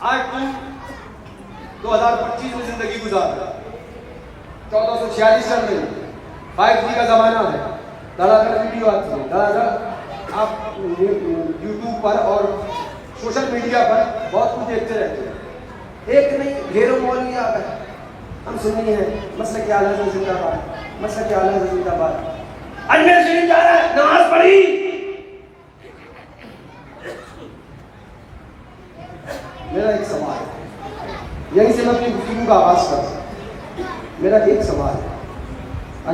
آج تم 2025 میں زندگی گزار رہا 1446 چل رہی 5G کا زمانہ ہے دھڑا دھڑ ویڈیو آتی ہے دھڑا دھڑ آپ یوٹیوب پر اور سوشل میڈیا پر بہت کچھ دیکھتے رہتے ہیں. ایک نہیں ڈھیروں مولوی آ گئے ہم سنی ہیں مسلک اعلی حضرت زندہ باد مسلک اعلی حضرت زندہ باد. اجمیر شریف جا رہا ہے نماز پڑھی میرا ایک سوال ہے یہیں سے میں اپنی گفتگو کا آغاز کرتا میرا ایک سوال ہے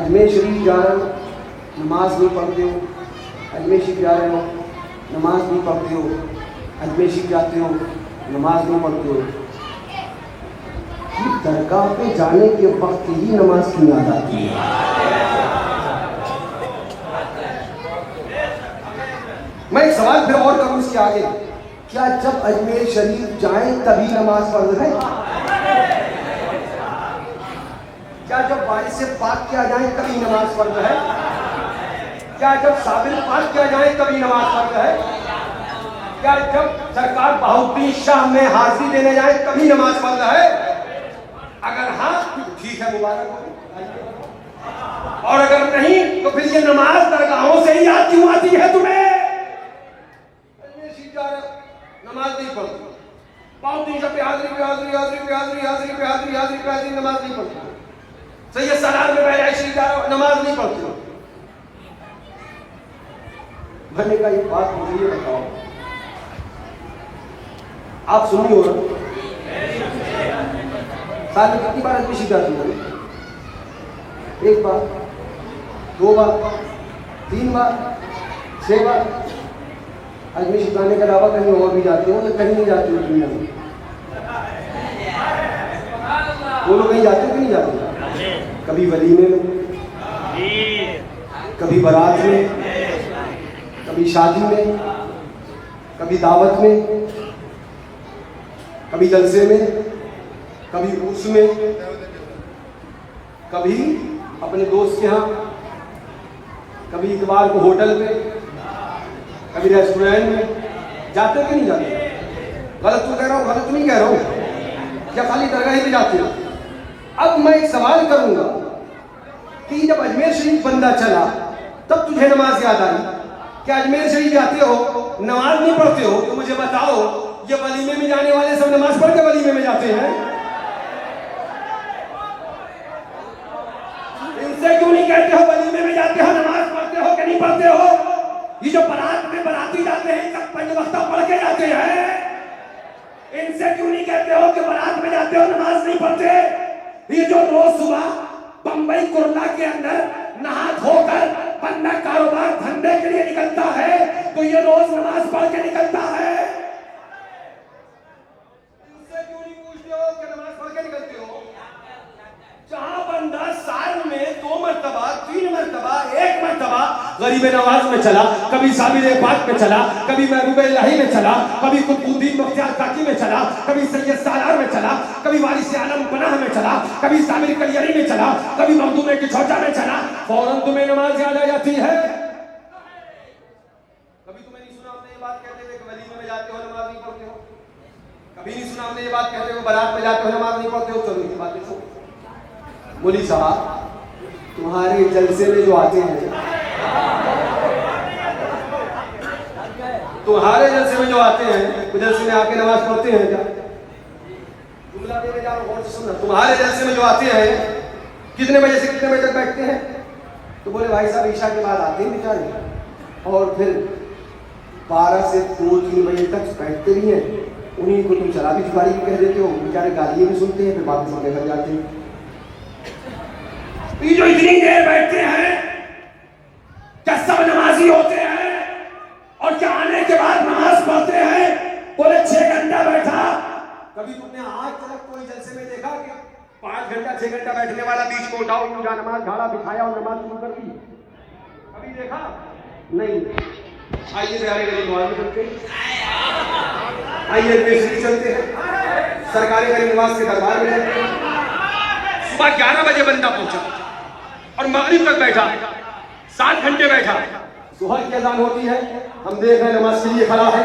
اجمیر شریف جا رہے ہو نماز نہیں پڑھتے ہو اجمیر شریف جا رہے ہو نماز نہیں پڑھتے ہو اجمیر شریف جاتے ہو نماز نہیں پڑھتے ہو درگاہ پہ جانے کے وقت ہی نماز کیوں یاد آتی ہے؟ میں ایک سوال پھر اور کروں اس کے آگے کیا جب اجمیر شریف جائیں تبھی نماز فرض ہے؟ کیا جب وارث سے پاک کیا جائیں تبھی نماز فرض ہے؟ کیا جب صابر پاک کیا جائیں تبھی نماز فرض ہے؟ کیا جب سرکار بہاؤالدین شاہ میں حاضری دینے جائیں تبھی نماز فرض ہے؟ اگر ہاں ٹھیک ہے مبارک ہو اور اگر نہیں تو پھر یہ نماز درگاہوں سے ہی یاد کیوں آتی ہے تمہیں؟ نماز نہیں پڑھتی بہاؤالدین شاہ پہ حاضری پہ حاضری حاضری پہ حاضری حاضری پہ حاضری حاضری پہ حاضری نماز نہیں پڑھتی سید سالار میں پہلے عشری جا رہا نماز نہیں پڑھتی. میں نے کہا یہ بات مجھے یہ بتاؤ آپ سنی ہو رہا سال میں کتنی بار اجمیر شریف جاتی ہو؟ ایک بار 2 بار 3 بار 6 بار اجمیر شریف جانے کے علاوہ کہیں اور بھی جاتے ہو یا کہیں نہیں جاتے ہو دنیا میں؟ وہ لوگ کہیں جاتے ہو کہ نہیں جاتے؟ کبھی ولیمے میں کبھی بارات میں کبھی شادی میں کبھی دعوت میں کبھی جلسے میں کبھی اس میں, کبھی اپنے دوست کے ہاں, کبھی اتوار کو ہوٹل پہ, کبھی ریسٹورینٹ میں. جاتے کہ نہیں جاتے؟ غلط تو کہہ رہا ہوں, غلط تو نہیں کہہ رہا ہوں, کیا خالی درگاہ پہ جاتے ہو؟ اب میں ایک سوال کروں گا کہ جب اجمیر شریف بندہ چلا تب تجھے نماز یاد آئی, کیا اجمیر شریف جاتے ہو نماز نہیں پڑھتے ہو؟ تو مجھے بتاؤ, یہ ولیمے میں جانے والے سب نماز پڑھ کے ولیمے میں جاتے ہیں؟ ان سے کیوں نہیں کہتے ہو ولیمے میں جاتے ہو نماز پڑھتے ہو کہ نہیں پڑھتے ہو؟ یہ جو برات میں براتی جاتے ہیں سب 5 وقتہ پڑھ کے جاتے ہیں. ان سے کیوں نہیں کہتے ہو کہ برات میں جاتے ہو نماز نہیں پڑھتے؟ یہ جو روز صبح بمبئی کرلا کے اندر نہا دھو کر بندہ کاروبار دھندے کے لیے نکلتا ہے تو یہ روز نماز پڑھ کے نکلتا ہے. ان سے کیوں نہیں پوچھتے ہو کہ نماز پڑھ کے نکلتے ہو؟ جہاں بندہ سال میں 2 مرتبہ 3 مرتبہ 1 مرتبہ غریب نواز میں چلا, کبھی صابر پاک میں چلا, کبھی محبوب الہی میں چلا, کبھی قطب الدین بختیار کاکی میں چلا, کبھی سید سالار میں چلا, کبھی وارث عالم پناہ میں چلا, کبھی صابر کلیری میں چلا, کبھی مخدوم کی چھوٹا میں چلا, فوراً تمہیں نماز یاد آ جاتی ہے. کبھی تمہیں نہیں سنا ہم نے یہ بات کہتے ہوئے کہ ولیمے میں جاتے ہو نماز نہیں پڑھتے ہو؟ کبھی نہیں سنا ہم نے یہ بات کہتے ہوئے بارات میں جاتے ہو نماز نہیں پڑھتے ہو؟ چلو یہ باتیں چھوڑو. مولوی صاحب تمہارے جلسے میں جو آتے ہیں, تمہارے جلسے میں جو آتے ہیں وہ جلسے میں آ کے نماز پڑھتے ہیں کیا؟ جملہ دینے جا رہا ہوں, غور سے سننا. تمہارے جلسے میں جو آتے ہیں کتنے بجے سے کتنے بجے تک بیٹھتے ہیں؟ تو بولے بھائی صاحب عشاء کے بعد آتے ہیں بیچارے, اور پھر 12 سے 2-3 بجے تک بیٹھتے بھی ہیں. انہیں کو تم شرابی جھکاری بھی کہہ دیتے ہو, بیچارے گالیاں بھی سنتے ہیں, پھر واپس اپنے گھر جاتے ہیں. یہ جو اتنی دیر بیٹھتے ہیں کیا سب نمازی ہوتے ہیں؟ اور کیا آنے کے بعد نماز پڑھتے ہیں؟ بولے 6 گھنٹہ بیٹھا. کبھی تم نے آج تک کوئی جلسے میں دیکھا کہ 5 گھنٹہ 6 گھنٹہ بیٹھنے والا بیچ کو اٹھاؤ جا نماز جھاڑا بٹھایا اور نماز شروع کر دی؟ کبھی دیکھا نہیں. آئیے پیارے غریب نواز میں چلتے ہیں, آئیے پیشری چلتے ہیں, سرکاری غریب نواز کے دربار میں چلتے ہیں. صبح 11 بجے بندہ پہنچا اور مغرب تک بیٹھا, 7 گھنٹے بیٹھا. ظہر کی اذان ہوتی ہے, ہم دیکھ رہے ہیں نماز کے لیے کھڑا ہے.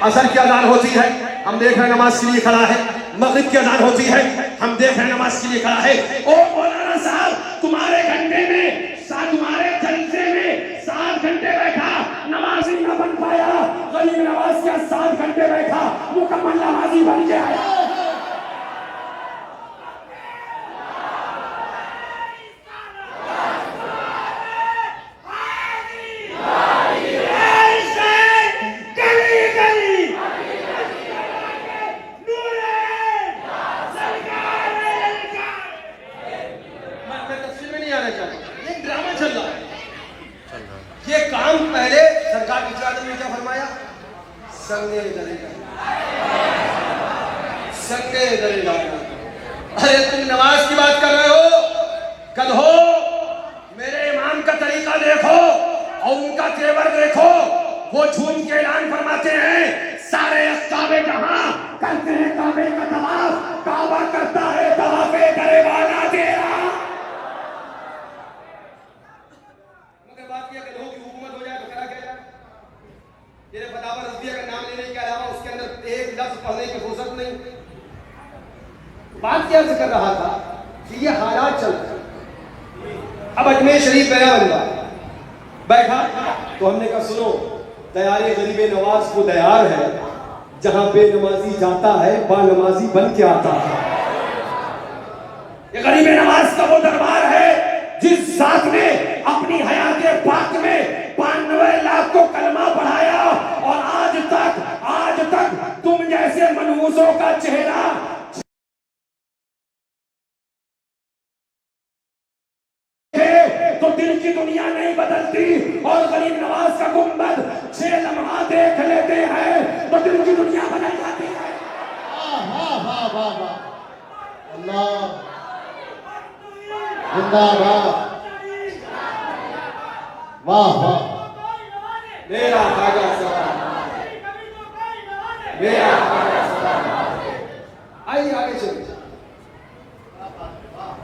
عصر کی اذان ہوتی ہے, ہم دیکھ رہے ہیں نماز کے لیے کھڑا ہے. مغرب کی اذان ہوتی ہے, ہم دیکھ رہے ہیں نماز کے لیے کھڑا ہے. او مولانا صاحب تمہارے گھنٹے میں, تمہارے جلسے میں 7 گھنٹے بیٹھا, نمازی نہ بن پایا. غریب نواز کیا 7 گھنٹے بیٹھا مکمل نمازی بن کے آیا. یہ کام پہلے سرکار کی قیادت میں کیا فرمایا؟ سنگے درجہ, سنگے درجہ. ارے تم نماز کی بات کر رہے ہو, گدھو میرے امام کا طریقہ دیکھو اور ان کا تیور دیکھو. وہ جھوم کے اعلان فرماتے ہیں سارے کعبے جہاں کرتے ہیں کعبے کا طواف, کعبہ کرتا ہے طواف کرے والا تیرا. فتاوی رضویہ کا نام لینے کے علاوہ اس کے اندر ایک لفظ پڑھنے کی فرصت نہیں. بات کیا کر رہا تھا کہ یہ حالات چل رہے ہیں. اب اجمیر شریف گیا بندہ بیٹھا تو ہم نے کہا سنو, دیار غریب نواز وہ دیار ہے جہاں بے نمازی جاتا ہے با نمازی بن کے آتا ہے. یہ غریب نواز کا وہ دربار ہے جس ذات نے اپنی حیات پاک میں 92 لاکھ کو کلمہ پڑھایا, اور آج تک تم جیسے منحوسوں کا چہرہ تو دل کی دنیا نہیں بدلتی, اور غریب نواز کا گنبد 6 لمحہ دیکھ لیتے ہیں تو دل کی دنیا بدل جاتی ہے. اللہ زندہ باد, واہ واہ. میرا خواجہ سلام, میرا خواجہ سلام. آئیے آگے چلیں.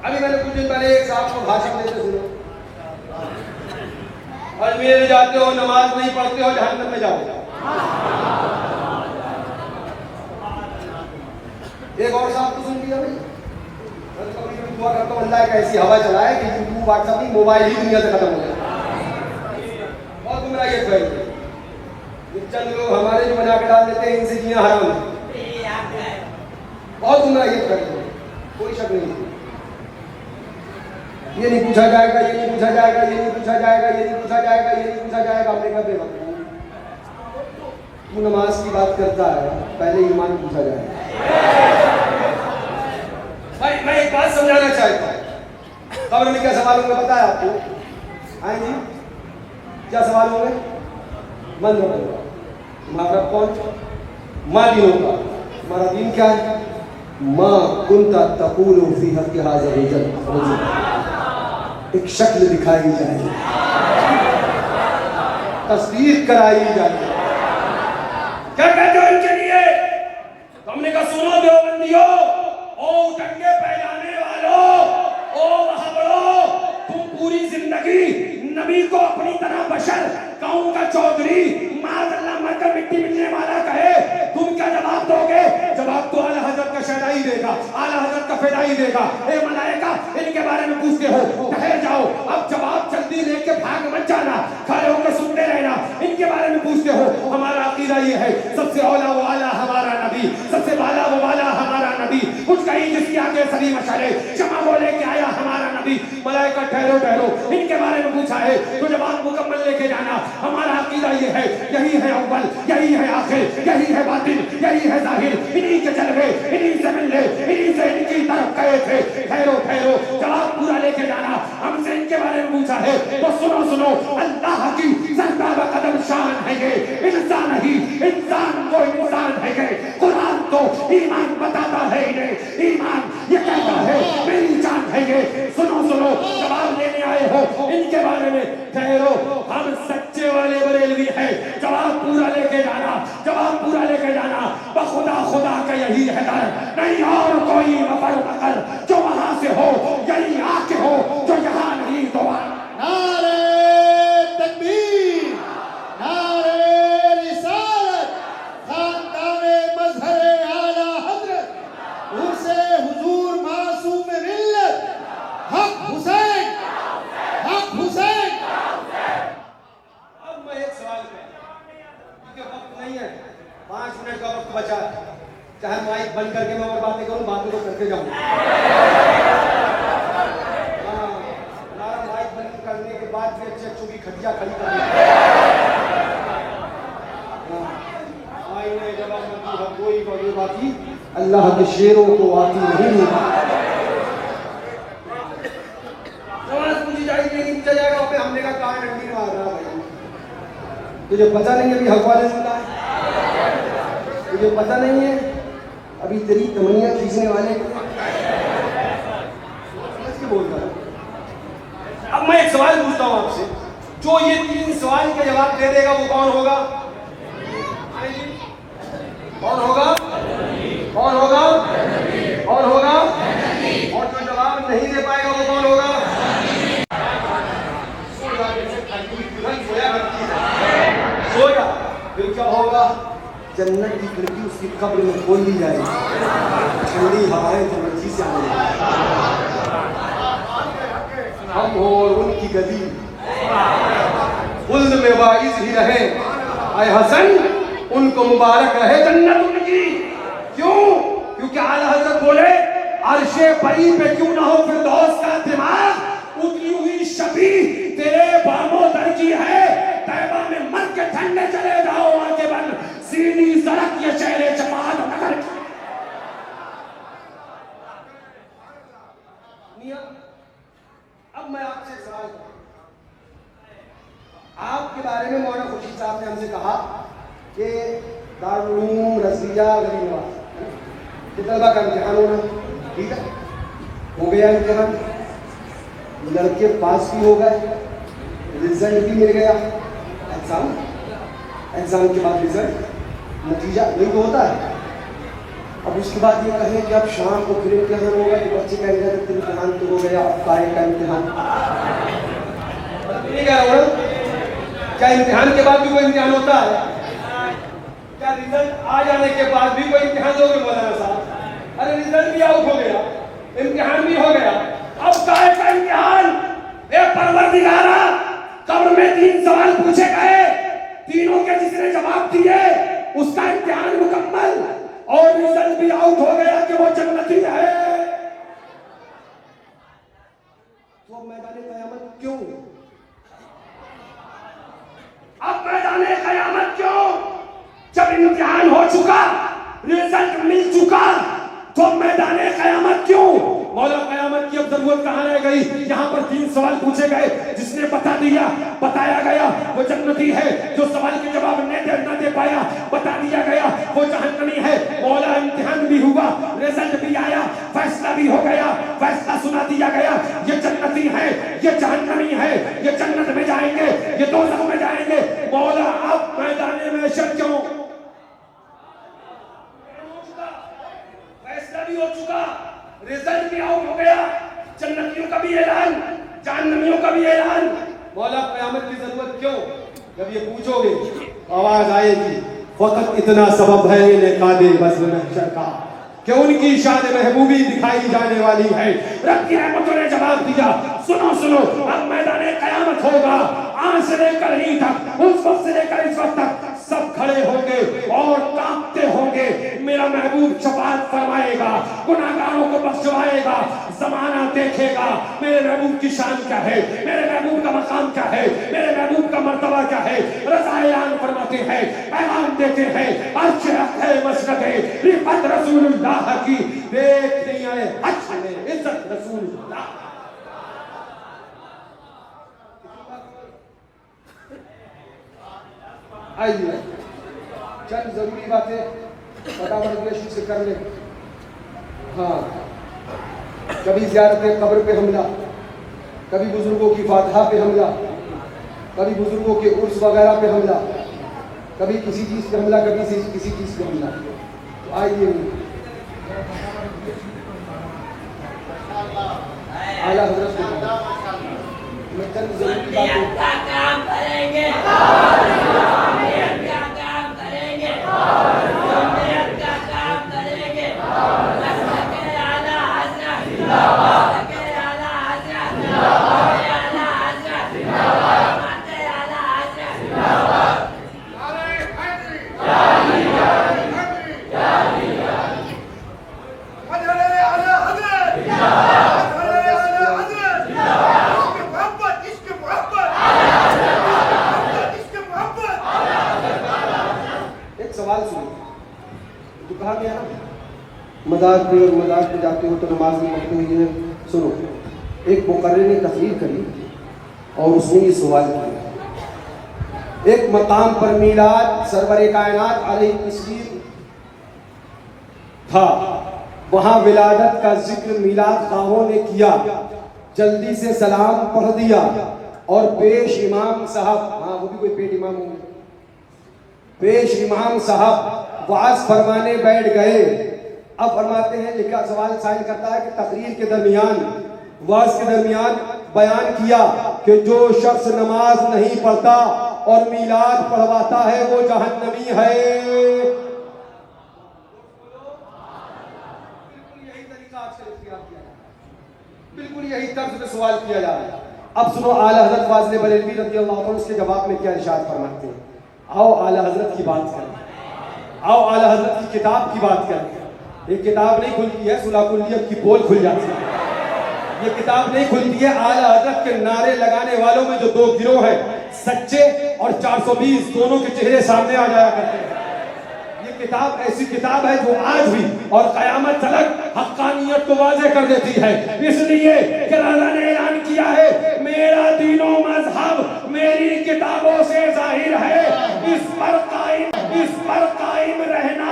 ابھی میں نے کچھ دن پہلے ایک صاحب کو بھاشن دیتے سنا، اجمیر جاتے ہو نماز نہیں پڑھتے ہو جہنم میں جاؤ. ایک اور صاحب کو سن لیا بھائی. میں تو کبھی کبھی دعا کرتا ہوں اللہ ایک ایسی ہوا چلائے کہ یوٹیوب واٹس ایپ نہیں موبائل ہی دنیا سے ختم ہو جائے. بہت گمراہیت پھیل گئی. یہ چند لوگ ہمارے جو بنا کے ڈال دیتے ہیں ان سے جینا حرام ہے. بہت گمراہیت پھیل گئی، کوئی شک نہیں. یہ نہیں پوچھا جائے گا، یہ نہیں پوچھا جائے گا، یہ نہیں پوچھا جائے گا، یہ نہیں پوچھا جائے گا، یہ نہیں پوچھا جائے گا. ہم نے کہا بے وقت تو نماز کی بات کرتا ہے، پہلے ایمان پوچھا جائے گا. بھائی میں ایک بات سمجھانا چاہتا ہوں. قبر میں کیا سوال ہوں گے پتا ہے آپ کو؟ آئیں جی کیا سوال ہوں گے؟ من ہوگا تمہارا کون؟ ماں دینوں کا. تمہارا دین کیا ہے؟ ماں کنتا تقول فی حق ھذا الرجل. ایک شکل دکھائی جائے، تصدیق کرائی جائے. کیا کہتے ہو ان کے لیے؟ تو ہم نے کہا سنو دیوبندیوں، او ٹنگے پہنانے والوں، او وہابڑوں، تم پوری زندگی نبی کو اپنی طرح بشر، قوم کا چودھری، معاذ اللہ مر کر مٹی ملنے والا کہے، تم کیا جواب دو گے؟ جواب تو اعلیٰ حضرت کا شہدائی دے گا، اعلیٰ حضرت کا فدائی دے گا. اے ملائکہ ان کے بارے میں پوچھتے ہو، ٹھہر جاؤ اب جواب جلدی لے کے بھاگ مت جانا، کھڑے ہو کے سنتے رہنا. ان کے بارے میں پوچھتے ہو، ہمارا عقیدہ یہ ہے سب سے اولا و اعلیٰ ہمارا نبی، سب سے بالا و والا ہمارا نبی. کچھ کہیں جس کی آگے سری مشعلے شمع بولے کہ آیا ہمارا نبی. ملائکہ ٹھہرو ٹھہرو، ان کے بارے میں پوچھا ہے تو جواب مکمل لے کے جانا. ہمارا عقیدہ یہ ہے یہی ہے اول، یہی ہے آخر، یہی ہے باطن، یہی ہے ظاہر. انہی کے جلوے، انہی سے ملنے، انہی سے ان کی طرف گئے تھے. ٹھہرو ٹھہرو، جواب پورا لے کے جانا. ہم سے ان کے بارے میں پوچھا ہے تو سنو سنو، اللہ کی سردار قدم شان ہے یہ. انسان نہیں، انسان کو انسان ہے یہ. قرآن تو ایمان بتاتا ہے انہیں، ایمان یہ کہتا ہے میری جان ہے یہ. سنو سنو، جواب لینے آئے ہو ان کے بارے میں. ٹھہرو، ہم سچے والے بریلوی ہیں. جواب پورا لے کے جانا، جواب پورا لے کے جانا. بخدا خدا کا یہی ہے در، نہیں اور کوئی مفر مقر. جو وہاں سے ہو یہی آ کے ہو، جو یہاں نہیں تو نعرہ تکبیر، نعرہ رسالت، خاندان مظہر اعلیٰ حضرت عرس حضور معصوم ملت حق حسین، حق حسین. اب میں ایک سوال کروں کیونکہ وقت نہیں ہے، 5 منٹ کا وقت بچا ہے. چاہے مائک بند کر کے میں اور باتیں کروں، باتیں تو کرتے جاؤں. ہمارا مائک بند کرنے کے بعد بھی اچھے اچھوں کی کھٹیا کھڑی کر دی. آئینے جواب میں تو کوئی بڑی باتی اللہ کے شیروں کو آتی نہیں. سوال پوچھی جائے گی نہیں پوچھا جائے گا. پہ ہم نے کہا کہاں ڈنڈی مار رہا ہے؟ تجھے پتہ نہیں ہے ابھی حق والے سننا ہے؟ تجھے پتہ نہیں ہے ابھی تیری تمنیاں کھینچنے والے سمجھ کے بول رہا ہے. اب میں ایک سوال پوچھتا ہوں آپ سے، جو یہ 3 سوال کے جواب دے دے گا وہ کون ہوگا؟ کون ہوگا؟ کون ہوگا؟ کون ہوگا؟ اور جو جواب نہیں دے پائے گا وہ کون ہوگا؟ سویا. پھر کیا ہوگا؟ جنت کی کھڑکی اس کی قبر میں کھول دی جائے گی، ٹھنڈی ہوائیں تو مرضی سے آنے لگیں. ہم اور ان کی گدی خلد میں واعظ ہی رہے. اے حسن ان کو مبارک رہے جنت ان کی. کیوں؟ کیونکہ اعلیٰ حضرت بولے عرش پری پہ کیوں نہ ہو فردوس کا دماغ، اتری ہوئی شبیہ تیرے باموں در کی ہے. طیبہ میں مر کے ٹھنڈے چلے جاؤ آگے بن، سینی سڑک یہ شہر جماعت نگر. اب میں آپ سے سوال کروں، آپ کے بارے میں مولانا خورشید صاحب نے ہم سے کہا کہ دارالعلوم رضویہ غریب نواز کہ طلبہ کا امتحان ہونا، ٹھیک ہے، ہو گیا امتحان، لڑکے پاس بھی ہو گئے، رزلٹ بھی مل گیا. ایگزام کے بعد رزلٹ، نتیجہ نہیں تو ہوتا ہے. اب اس کے بعد یہ کہیں کہ اب شام کو پھر امتحان ہوگا تو بچے کہیں گے کہ امتحان تو ہو گیا، اب کائے کا امتحان؟ نہیں کہہ رہا ہوں کیا امتحان کے بعد بھی کوئی امتحان ہوتا ہے؟ کیا رزلٹ آ جانے کے بعد بھی کوئی امتحان دو گے مولانا صاحب؟ ارے رزلٹ بھی آؤٹ ہو گیا، امتحان بھی ہو گیا، اب کائے کا امتحان؟ اے پروردگارا، قبر میں 3 سوال پوچھے گئے، تینوں کے جس نے جواب دیے اس کا امتحان مکمل اور رزلٹ بھی آؤٹ ہو گیا کہ وہ جنتی ہے، تو اب میدان قیامت کیوں؟ اب میدان قیامت کیوں؟ جب امتحان ہو چکا، رزلٹ مل چکا، تو میدان قیامت کیوں؟ مولا قیامت کی اب ضرورت کہاں رہ گئی؟ یہاں پر 3 سوال پوچھے گئے، جس نے بتایا گیا وہ جنتی ہے، جو سوال کے جواب نہ دے پایا بتا دیا گیا وہ جہنمی ہے۔ مولا امتحان بھی ہوا، رزلٹ بھی آیا، فیصلہ بھی ہو گیا، فیصلہ سنا دیا گیا، یہ جنتی ہے، یہ جہنمی ہے، یہ جنت میں جائیں گے، یہ دوزخ میں جائیں گے۔ مولا اب میدان محشر کیوں؟ فیصلہ بھی ہو چکا، رزلٹ بھی آؤٹ ہو گیا، جنتیوں کا بھی اعلان، جہنمیوں کا بھی اعلان، مولا قیامت کی ضرورت کیوں؟ جب یہ پوچھو گے آواز آئے گی، فقط اتنا سبب ہے انعقاد بزم محشر کا کہ ان کی شان محبوبی دکھائی جانے والی ہے۔ رب کی رحمتوں نے جواب دیا، سنو اب میدان قیامت ہوگا، آج سے لے کر ہی تک، اس وقت سے لے کر اس وقت تک سب کھڑے ہوں گے اور کانپتے ہوں گے، میرا محبوب شفاعت فرمائے گا، گناہگاروں کو بخشوائے گا، زمانہ دیکھے گا میرے محبوب کی شان کیا ہے، میرے محبوب کا مقام کیا ہے، میرے محبوب کا مرتبہ کیا ہے۔ رضا اعلان فرماتے ہیں، پیغام دیتے ہیں، عرش حق ہے مسند ہے، رفعت رسول اللہ کی دیکھنی ہے، حج میں عزت رسول اللہ۔ آئیے چند ضروری باتیں فٹافٹ گریشن سے کر لیں۔ ہاں، کبھی زیارت قبر پہ حملہ، کبھی بزرگوں کی فاتحہ پہ حملہ، کبھی بزرگوں کے عرس وغیرہ پہ حملہ، کبھی کسی چیز پہ حملہ، کبھی کسی چیز پہ حملہ۔ تو آئیے اعلیٰ حضرت میں چند ضروری باتیں مزاج پہ جاتے ہو تو نماز میں پڑھتے ہوئے یہ سنو، ایک مقرر نے تقریر کری اور اس نے یہ سوال کیا، ایک مقام پر میلاد سرور کائنات علیہ التسلیم تھا، وہاں ولادت کا ذکر میلاد خواہوں نے کیا، جلدی سے سلام پڑھ دیا اور پیش امام صاحب، ہاں وہ بھی کوئی پیٹ امام ہوں گے، پیش امام صاحب وعظ فرمانے بیٹھ گئے۔ اب فرماتے ہیں، لکھا سوال سائل کرتا ہے کہ تقریر کے درمیان، وعظ کے درمیان بیان کیا کہ جو شخص نماز نہیں پڑھتا اور میلاد پڑھواتا ہے وہ جہنمی ہے۔ بالکل یہی طرز میں سوال کیا جا رہا ہے۔ اب سنو اعلیٰ حضرت فاضل بریلوی رضی اللہ عنہ اس کے جواب میں کیا ارشاد فرماتے ہیں۔ آؤ اعلیٰ حضرت کی بات کریں، آؤ اعلیٰ حضرت کی کتاب کی بات کریں۔ یہ کتاب نہیں کھلتی ہے صلح کلیت کی پول کھل جاتی ہے، یہ کتاب نہیں کھلتی ہے اعلیٰ حضرت کے نعرے لگانے والوں میں جو 2 گروہ ہیں، سچے اور 420، دونوں کے چہرے سامنے آ جایا کرتے ہیں۔ یہ کتاب ایسی کتاب ہے جو آج بھی اور قیامت تلک حقانیت کو واضح کر دیتی ہے، اس لیے کہ رضا نے اعلان کیا ہے، میرا دین و مذہب میری کتابوں سے ظاہر ہے، اس پر قائم رہنا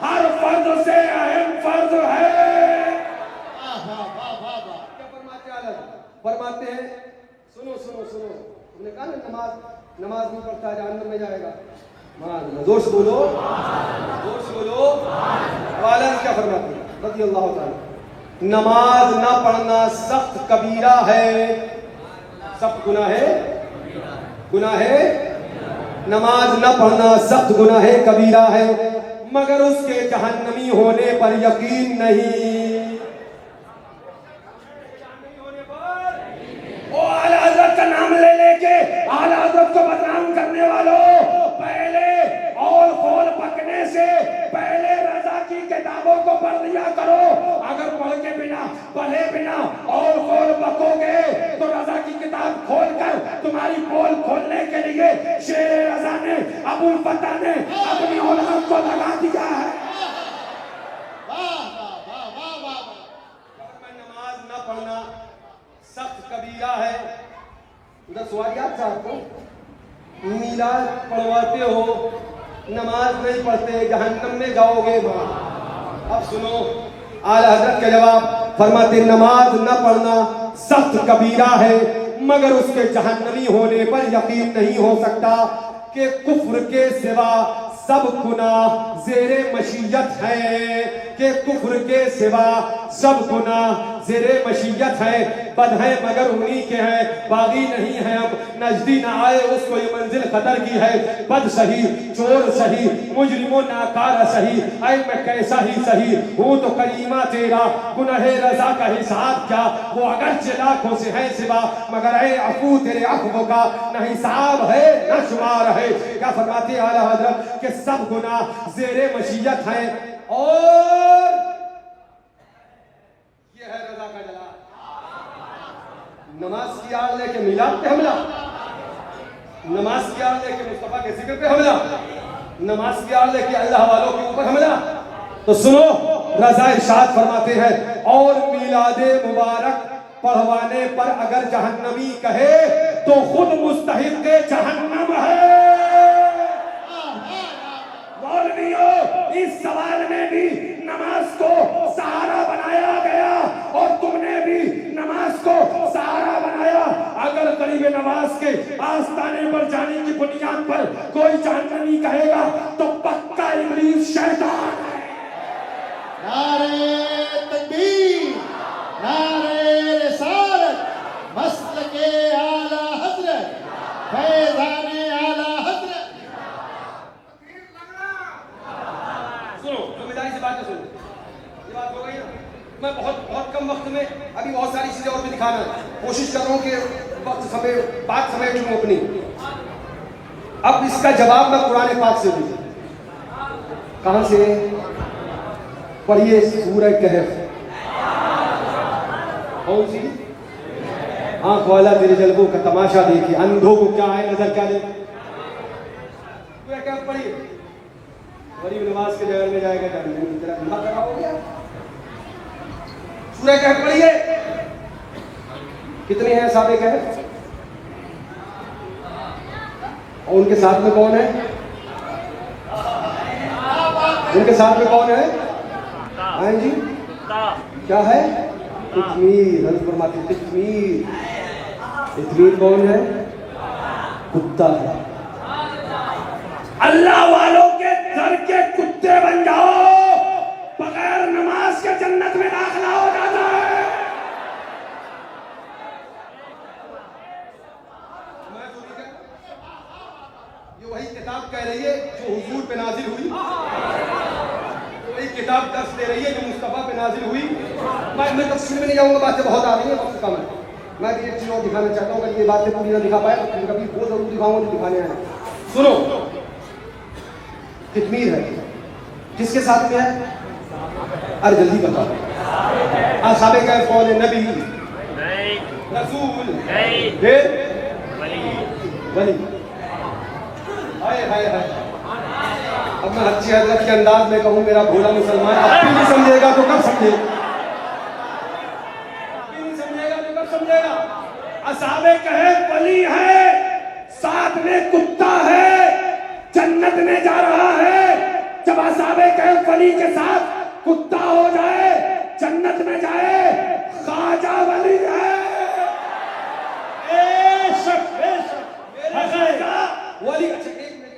ہر فرد سے اہم فرض ہے۔ کیا فرماتے ہیں؟ سنو، ہم نے کہا نا نماز نہیں پڑھتا جہنم میں جائے گا، زور سے بولو، زور سے بولو. والا کیا فرماتے ہیں رضی اللہ تعالیٰ، نماز نہ پڑھنا سخت کبیرہ ہے. سخت گناہ ہے، گناہ ہے. نماز نہ پڑھنا سخت گناہ کبیرہ ہے، مگر اس کے جہنمی ہونے پر یقین نہیں. او اعلیٰ حضرت کا نام لے لے کے اعلیٰ حضرت کو بدنام کرنے والوں، پہلے اور کھول پکنے سے پہلے رضا کی کتابوں کو پڑھ لیا کرو. اگر پڑھ کے بنا پڑھے بنا اور کھول پکو گے تو رضا کی کتاب کھول کر تمہاری پول کھولنے کے لیے شیر رضا نے ابو الفتح نے اپنی اولاد کو لگا دیا ہے. نماز نہ پڑھنا سخت کبیرہ ہے. ادھر سوال یاد تھا آپ کو، میلاد پڑھواتے ہو نماز نہیں پڑھتے جہنم میں جاؤ گے. اب سنو اعلیٰ حضرت کا جواب، فرماتے نماز نہ پڑھنا سخت کبیرہ ہے، مگر اس کے جہنمی ہونے پر یقین نہیں ہو سکتا کہ کفر کے سوا سب گناہ زیر مشیت ہے، کہ کفر کے سوا سب گناہ زیر مشیت ہے. بد ہیں مگر انہی کے ہیں، باغی نہیں ہیں اب نزدی نہ آئے اس کو یہ منزل خطر کی ہے. بد سہی چور سہی مجرم و ناکار سہی، اے میں کیسا ہی سہی ہوں تو کریمہ تیرا. گناہ رضا کا حساب کیا وہ اگرچہ لاکھوں سے ہے سوا، مگر اے عفو تیرے عفو کا نہ حساب ہے نہ شمار ہے. کیا فرماتے اعلیٰ حضرت کہ سب گناہ زیر مشیت ہیں، اور یہ ہے رضا کا جلال. نماز کی آڑ لے کے میلاد پہ حملہ، نماز کی آڑ لے کے مصطفیٰ کے ذکر پہ حملہ، نماز کی آڑ لے کے اللہ والوں کے اوپر حملہ. تو سنو رضا ارشاد فرماتے ہیں، اور میلاد مبارک پڑھوانے پر اگر جہنمی کہے تو خود مستحق جہنم ہے. مولویوں اس سوال میں بھی نماز کو سہارا بنایا گیا اور تم نے بھی نماز کو سہارا بنایا. اگر قریب نماز کے آستانے پر جانے کی بنیاد پر کوئی جہنمی کہے گا تو پکا ابلیس شیطان ہے. نعرے تکبیر، نعرے رسالت، مسلک اعلیٰ حضرت، فیضان اعلیٰ حضرت. سنو ذمہ داری سے بات سنو، یہ بات ہو گئی نا. میں بہت کم وقت میں ابھی بہت ساری چیزیں اور بھی دکھانا کوشش کر رہا ہوں کہ وقت بات سمیٹ لوں اپنی. اب اس کا جواب میں قرآن پاک سے دوں. کہاں سے؟ پڑھیے سورہ کہف. کون سی؟ آنکھ والا تیرے جلووں کا تماشا دیکھیے، اندھوں کو کیا ہے نظر کیا دے. سورہ کہف پڑھیے. غریب نماز کے جگہ میں جائے گا جہنم، تیرا دماغ خراب ہو گیا. سورہ کہف پڑھیے. کتنے ہیں صحابہ کہف؟ اور ان کے ساتھ میں کون ہے؟ ان کے ساتھ میں کون ہے؟ ہاں جی کیا ہے؟ قطمیر. حضرت فرماتے ہیں قطمیر. قطمیر کون ہے؟ کتا ہے. اللہ والوں کے گھر کے کتے بن جاؤ، بغیر نماز کے جنت میں داخلہ ہو جاتا ہے. یہ وہی کتاب کہہ رہی ہے جو حضور پہ نازل ہوئی، وہی کتاب درس دے رہی ہے جو مصطفیٰ پہ نازل ہوئی. میں تفصیل میں نہیں جاؤں گا، باتیں بہت آ رہی ہیں، وقت کم ہے. میں بھی ایک چیز اور دکھانا چاہتا ہوں، اگر یہ باتیں پوری نہ دکھا پائے تو کبھی وہ ضرور دکھاؤں گا جو دکھانے آئے. سنو قطمیر ہے، کس کے ساتھ میں ہے؟ ارے جلدی بتاؤ. اصحاب کہف کون ہے؟ نبی، رسول، پھر ولی. ہائے ہائے ہائے. اب میں اچھی حضرت کے انداز میں کہوں میرا بھولا مسلمان اب بھی نہیں سمجھے گا تو کب سمجھے گا؟ اب بھی نہیں سمجھے گا تو کب سمجھے گا؟ اصحاب کہف ولی ہے، ساتھ میں کتا ہے، جنت میں جا رہا ہے. جب اصحاب کہف ولی کے ساتھ کتا ہو جائے جنت میں جائے. خواجہ ولی ہے. ولی. اچھا ایک منٹ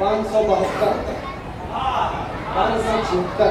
572 576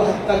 72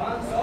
500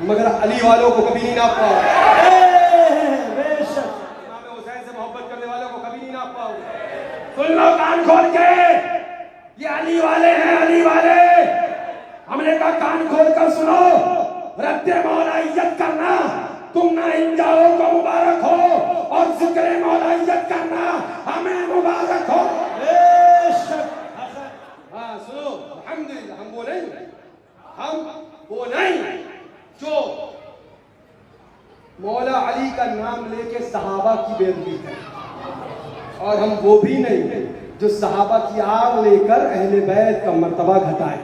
مگر علی والوں کو کبھی نہیں ناپ پاؤ گے. بے شک. امام حسین سے محبت کرنے والوں کو کبھی نہیں ناپ پاؤ گے. سن لو کان کھول کے, یہ علی والے ہیں, علی والے. ہم نے کہا کان کھول کر سنو, رد مولائیت کرنا تم نہ ان جاؤ کو مبارک ہو, اور ذکر مولائیت کرنا ہمیں مبارک ہو. بے شک. ہاں سنو, الحمدللہ ہم وہ نہیں جو مولا علی کا نام لے کے صحابہ کی بےعزتی کرے, اور ہم وہ بھی نہیں جو صحابہ کی آگ لے کر اہل بیت کا مرتبہ گھٹائے.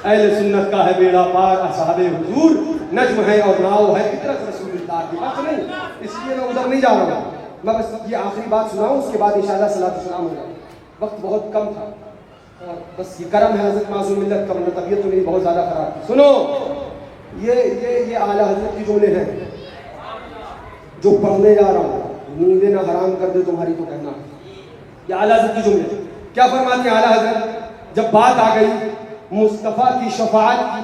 اہل سنت کا ہے بیڑا پار, اصحاب حضور نجم ہے اور ناؤ ہے فطرت رسول اللہ کی. بات نہیں, اس لیے میں ادھر نہیں جا رہا ہوں, میں بس یہ آخری بات سناؤں, اس کے بعد انشاءاللہ صلاۃ السلام ہوگا. وقت بہت کم تھا, اور بس یہ کرم ہے حضرت معصوم ملت کا, ورنہ طبیعت تو میری بہت زیادہ خراب تھی. سنو, یہ اعلیٰ حضرت کی جملے ہیں جو پڑھنے جا رہا ہوں. نیندیں نہ حرام کر دے تمہاری تو کہنا. یہ اعلیٰ حضرت کی جملے کیا فرماتے ہیں اعلیٰ حضرت؟ جب بات آ گئی مصطفیٰ کی شفاعت کی,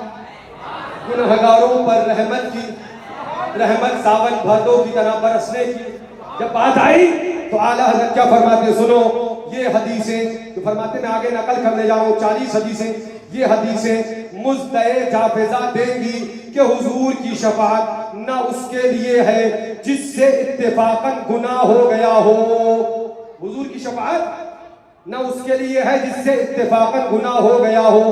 گنہگاروں پر رحمت کی, رحمت ساون بھادوں کی طرح برسنے کی, جب بات آئی تو اعلیٰ حضرت کیا فرماتے ہیں؟ سنو, یہ حدیثیں جو فرماتے میں آگے نقل کرنے جا رہا ہوں, 40 حدیثیں, یہ حدیثیں مزدے جافزہ دیں گی کہ حضور کی شفاعت نہ اس کے لیے ہے جس سے اتفاقاً گناہ ہو گیا ہو. حضور کی شفاعت نہ اس کے لیے ہے جس سے اتفاقاً گناہ ہو گیا ہو,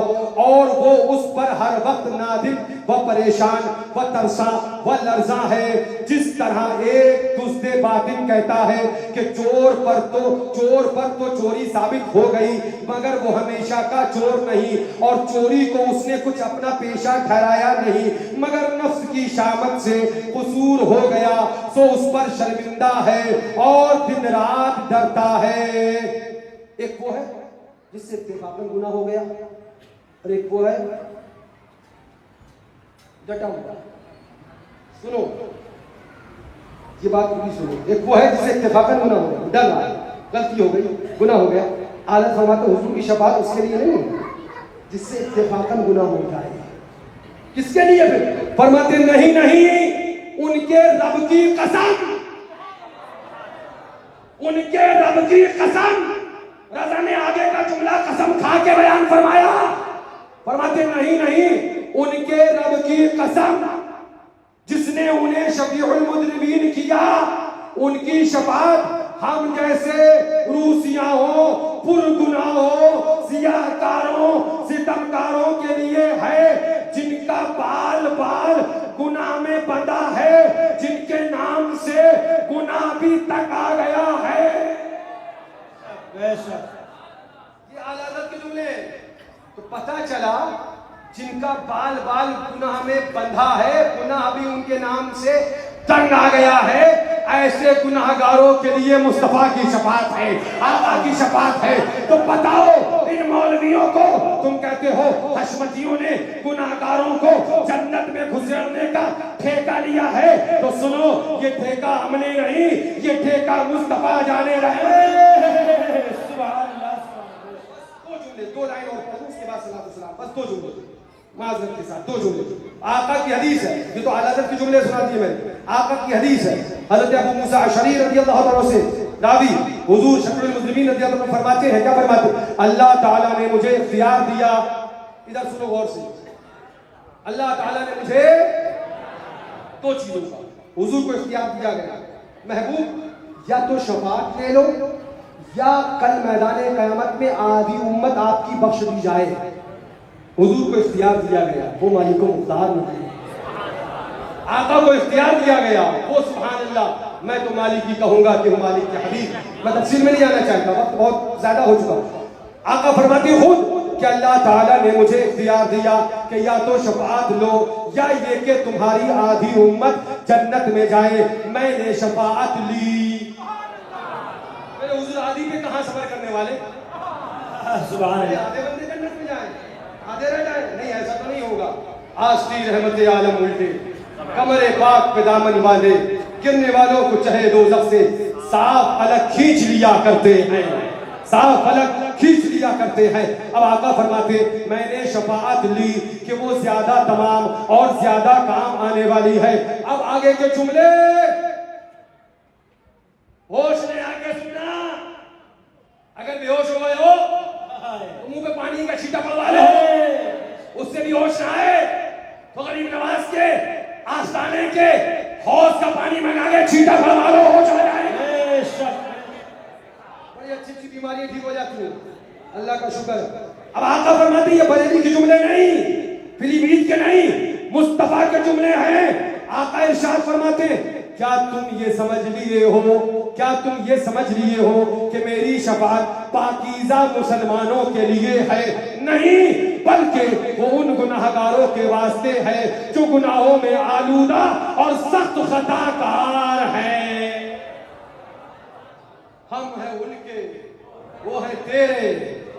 اور وہ اس پر ہر وقت نادم و پریشان و ترساں و لرزاں ہے, جس طرح ایک دزد باطن کہتا ہے کہ چور پر تو چوری ثابت ہو گئی, مگر وہ ہمیشہ کا چور نہیں, اور چوری کو اس نے کچھ اپنا پیشہ ٹھہرایا نہیں, مگر نفس کی شامت سے قصور ہو گیا سو اس پر شرمندہ ہے اور دن رات ڈرتا ہے. ایک وہ ہے جس سے اتفاقاً گناہ ہو گیا, اور ایک وہ ہے ڈٹا ہوا. سنو, یہ بات پوری سنو. ایک وہ ہے جس سے اتفاقاً گناہ ہو گیا, ڈر رہا, غلطی ہو گئی, گناہ ہو گیا. اعلیٰ فرماتے ہیں حضور کی شفاعت اس کے لیے نہیں جس سے اتفاقاً گناہ ہو جائے. کس کے لیے پھر؟ فرماتے نہیں, ان کے رب کی قسم, ان کے رب کی قسم. رضا نے آگے کا جملہ قسم کھا کے بیان فرمایا. فرماتے نہیں, ان کے رب کی قسم جس نے انہیں شفیع المذنبین کیا, ان کی شفاعت ہم جیسے روسیاؤں, پرگناہوں, سیاہکاروں, ستمکاروں کے لیے ہے جن کا بال گناہ میں بندھا ہے, جن کے نام سے گناہ بھی تک آ گیا ہے. یہ اعلیٰ حضرت کے جملے. تو پتہ چلا جن کا بال گناہ میں بندھا ہے, گناہ بھی ان کے نام سے تنگ آ گیا ہے, ایسے گناہگاروں کے لیے مصطفیٰ کی شفاعت ہے, آقا کی شفاعت ہے. تو بتاؤ ان مولویوں کو, تم کہتے ہو حشمتیوں نے گناہگاروں کو جنت میں گھسیڑنے کا ٹھیکہ لیا ہے, تو سنو, یہ ٹھیکہ ہم نے نہیں, یہ ٹھیکہ مصطفیٰ جانے رہے. دو لائن اور پڑھوں, اس کے بعد صلاۃ السلام. بس دو جملے معذرت کے ساتھ, دو جملے. آقا کی حدیث ہے, یہ تو اعلیٰ حضرت کی جملے سنا دیے میں. آقا کی حدیث ہے, حضرت ابو موسیٰ اشعری رضی اللہ عنہ سے راوی حضور شفیع المذنبین رضی اللہ عنہ فرماتے ہیں, کیا فرماتے ہیں؟ اللہ تعالیٰ نے مجھے اختیار دیا. ادھر سنو غور سے. اللہ تعالیٰ نے مجھے دو چیزوں کا حضور کو اختیار دیا گیا, محبوب یا تو شفاعت لے لو یا کل میدان قیامت میں آدھی امت آپ کی بخش دی جائے. حضور کو اختیار دیا گیا, وہ مالک و مختار نہیں. آقا کو اختیار دیا گیا, وہ سبحان اللہ, میں تو مالک ہی کہوں گا کہ وہ مالک کے حبیب. میں تفصیل میں نہیں جانا چاہتا, وقت بہت زیادہ ہو چکا. آقا فرماتے خود کہ اللہ تعالیٰ نے مجھے اختیار دیا کہ یا تو شفاعت لو یا یہ کہ تمہاری آدھی امت جنت میں جائے. میں نے شفاعت لی. حضور آدھی پہ کہاں صبر کرنے والے؟ سبحان اللہ. آدھے بندے جنت میں جائیں, آدھے رہ جائیں, نہیں, ایسا تو نہیں ہوگا. آستی رحمت عالم الٹے, کمر پاک پہ دامن والے, گرنے والوں کو چہے دوزخ سے صاف الگ کھینچ لیا کرتے ہیں, صاف فلک کھینچ لیا کرتے ہیں. اب آقا فرماتے میں نے شفاعت لی کہ وہ زیادہ تمام اور زیادہ کام آنے والی ہے. اب آگے کے جملے ہوش نے آگے سننا. اگر بے ہوش ہو گئے ہو تو منہ پہ پانی کا چھینٹا پڑوا لو, اس سے بھی ہوش نہ آئے تو غریب نواز کے آستانے کے حوض کا پانی منگا کے چھینٹا پڑوا لو, ہوش آ جائے. بڑی اچھی اچھی بیماریاں ٹھیک ہو جاتی ہیں, اللہ کا شکر. اب آقا فرماتے ہیں یہ بریلی کے جملے نہیں, فلیمید کے نہیں, مصطفیٰ کے جملے ہیں. آقا ارشاد فرماتے ہیں کیا تم یہ سمجھ لیے ہو, کیا تم یہ سمجھ لیے ہو کہ میری شفاعت پاکیزہ مسلمانوں کے لیے ہے؟ نہیں, بلکہ وہ ان گناہگاروں کے واسطے ہے جو گناہوں میں آلودہ اور سخت خطا کار ہیں. ہم ہیں ان کے, وہ ہیں تیرے,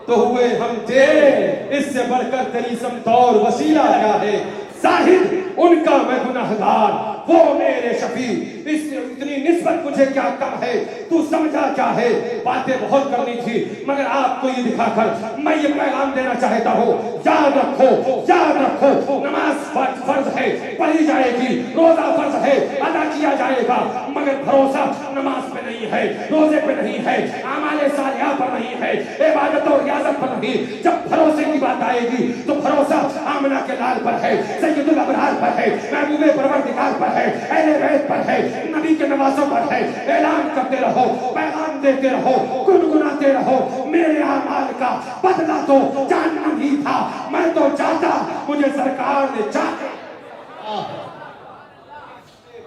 تو ہوئے ہم تیرے, اس سے بڑھ کر تیری سمت اور وسیلہ کیا ہے؟ زاہد ان کا میں گناہگار, وہ میرے شفیع, اس سے اتنی نسبت مجھے کیا کم ہے؟ تو سمجھا کیا ہے؟ باتیں بہت کرنی تھی مگر آپ کو یہ دکھا کر میں یہ پیغام دینا چاہتا ہوں, یاد رکھو, یاد رکھو, نماز فرض ہے, پڑھی جائے گی, روزہ فرض ہے, ادا کیا جائے گا, مگر بھروسہ نماز پہ نہیں ہے, روزے پہ نہیں ہے, اعمال صالحہ پر نہیں ہے, عبادت اور ریاضت پر نہیں. جب بھروسے کی بات آئے گی تو بھروسہ آمنہ کے لال پر ہے, سید الابرار پر ہے, محبوب پروردگار پر ہے, اہل بیت پر ہے, نبی کے نوازوں پر ہے. اعلان کرتے رہو, پیغام دیتے رہو, گنگناتے رہو, میرے اعمال کا بدلہ تو جہنم ہی تھا, میں تو چاہتا مجھے سرکار نے چاہتے.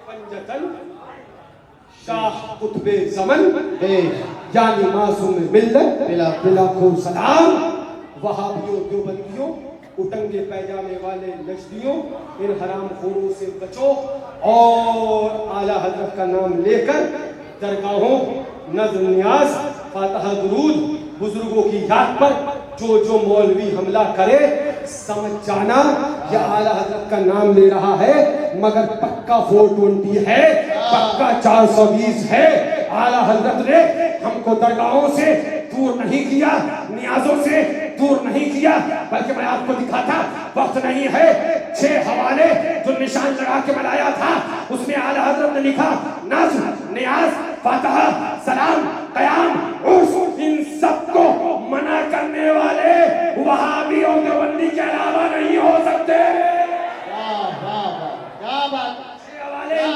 پنجتن شاہ قطب زمن یعنی معصوم ملت بلا کو سلام. وہابیوں دیوبندیوں اٹنگے پیجامے والے نجدیوں ان حرام خوروں سے بچو اور اعلیٰ حضرت کا نام لے کر درگاہوں, نظم نیاز, فاتحہ درود, بزرگوں کی یاد پر جو مولوی حملہ کرے سمجھ جانا یہ اعلیٰ حضرت کا نام لے رہا ہے مگر پکا 420 ہے, پکا 420 ہے. اعلیٰ حضرت نے ہم کو درگاہوں سے دور نہیں کیا, نیازوں سے دور نہیں کیا, بلکہ میں آپ کو دکھا تھا, وقت نہیں ہے, 6 حوالے جو نشان لگا کے بنایا تھا اس میں اعلیٰ حضرت نے لکھا نظم, نیاز, فاتحہ, سلام, قیام, عرس, ان سب کو منع کرنے والے وہابی اور دیوبندی کے علاوہ نہیں ہو سکتے. کیا بات,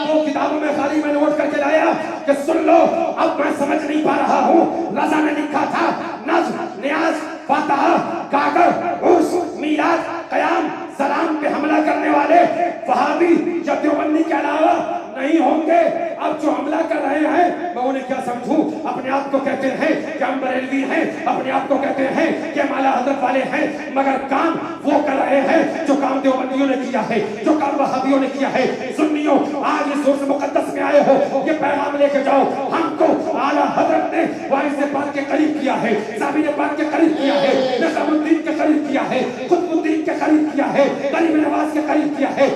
دو کتابوں میں خالی میں نوٹ کر کے لایا کہ سن لو, اب میں سمجھ نہیں پا رہا ہوں. رضا نے لکھا تھا نظم, نیاز, فاتحہ, گاگر, عرس, میلاد, قیام, سلام پہ حملہ کرنے والے وہابی یا دیوبندی کے علاوہ نہیں ہوں گے. اب جو حملہ کر رہے ہیں میں انہیں کیا سمجھوں؟ اپنے آپ کو کہتے ہیں کہ ہم بریلوی ہیں, اپنے آپ کو کہتے ہیں کہ ہم اعلیٰ حضرت والے ہیں, مگر کام وہ کر رہے ہیں جو کام دیوبندیوں نے کیا ہے, جو کام وہابیوں نے کیا ہے. سنیوں آج اس سورۃ مقدس میں آئے ہو, یہ پیغام لے کے جاؤ, ہم کو اعلیٰ حضرت نے وارث پاک کے قریب کیا ہے, ثابت پاک کے قریب کیا ہے, نظام الدین کے قریب کیا ہے, قطب الدین کے قریب کیا ہے, غریب نواز کے قریب کیا ہے.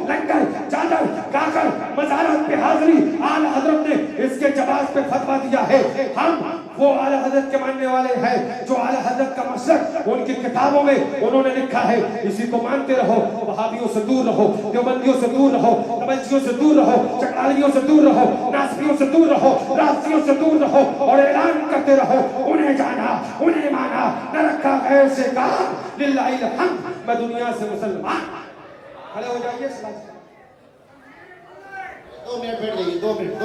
لنگر, چادر, گاگر, مزارات پہ حاضری, اعلیٰ حضرت نے اس کے جواز پہ فتویٰ دیا ہے. ہم وہ اعلیٰ حضرت کے ماننے والے ہیں جو اعلیٰ حضرت کا مسلک ان کی کتابوں میں انہوں نے لکھا ہے, اسی کو مانتے رہو. وہابیوں سے دور رہو, دیوبندیوں سے دور رہو, تبلچیوں سے دور رہو, چکرالیوں سے دور رہو, ناصریوں سے دور رہو, رافضیوں سے دور رہو, اور اعلان کرتے رہو انہیں جانا, انہیں مانا, نہ رکھا غیر سے کام. للہ الحمد, میں دنیا سے مسلمان. کھڑے ہو جائیے. 2 منٹ بیٹھ جائیے, 2 منٹ.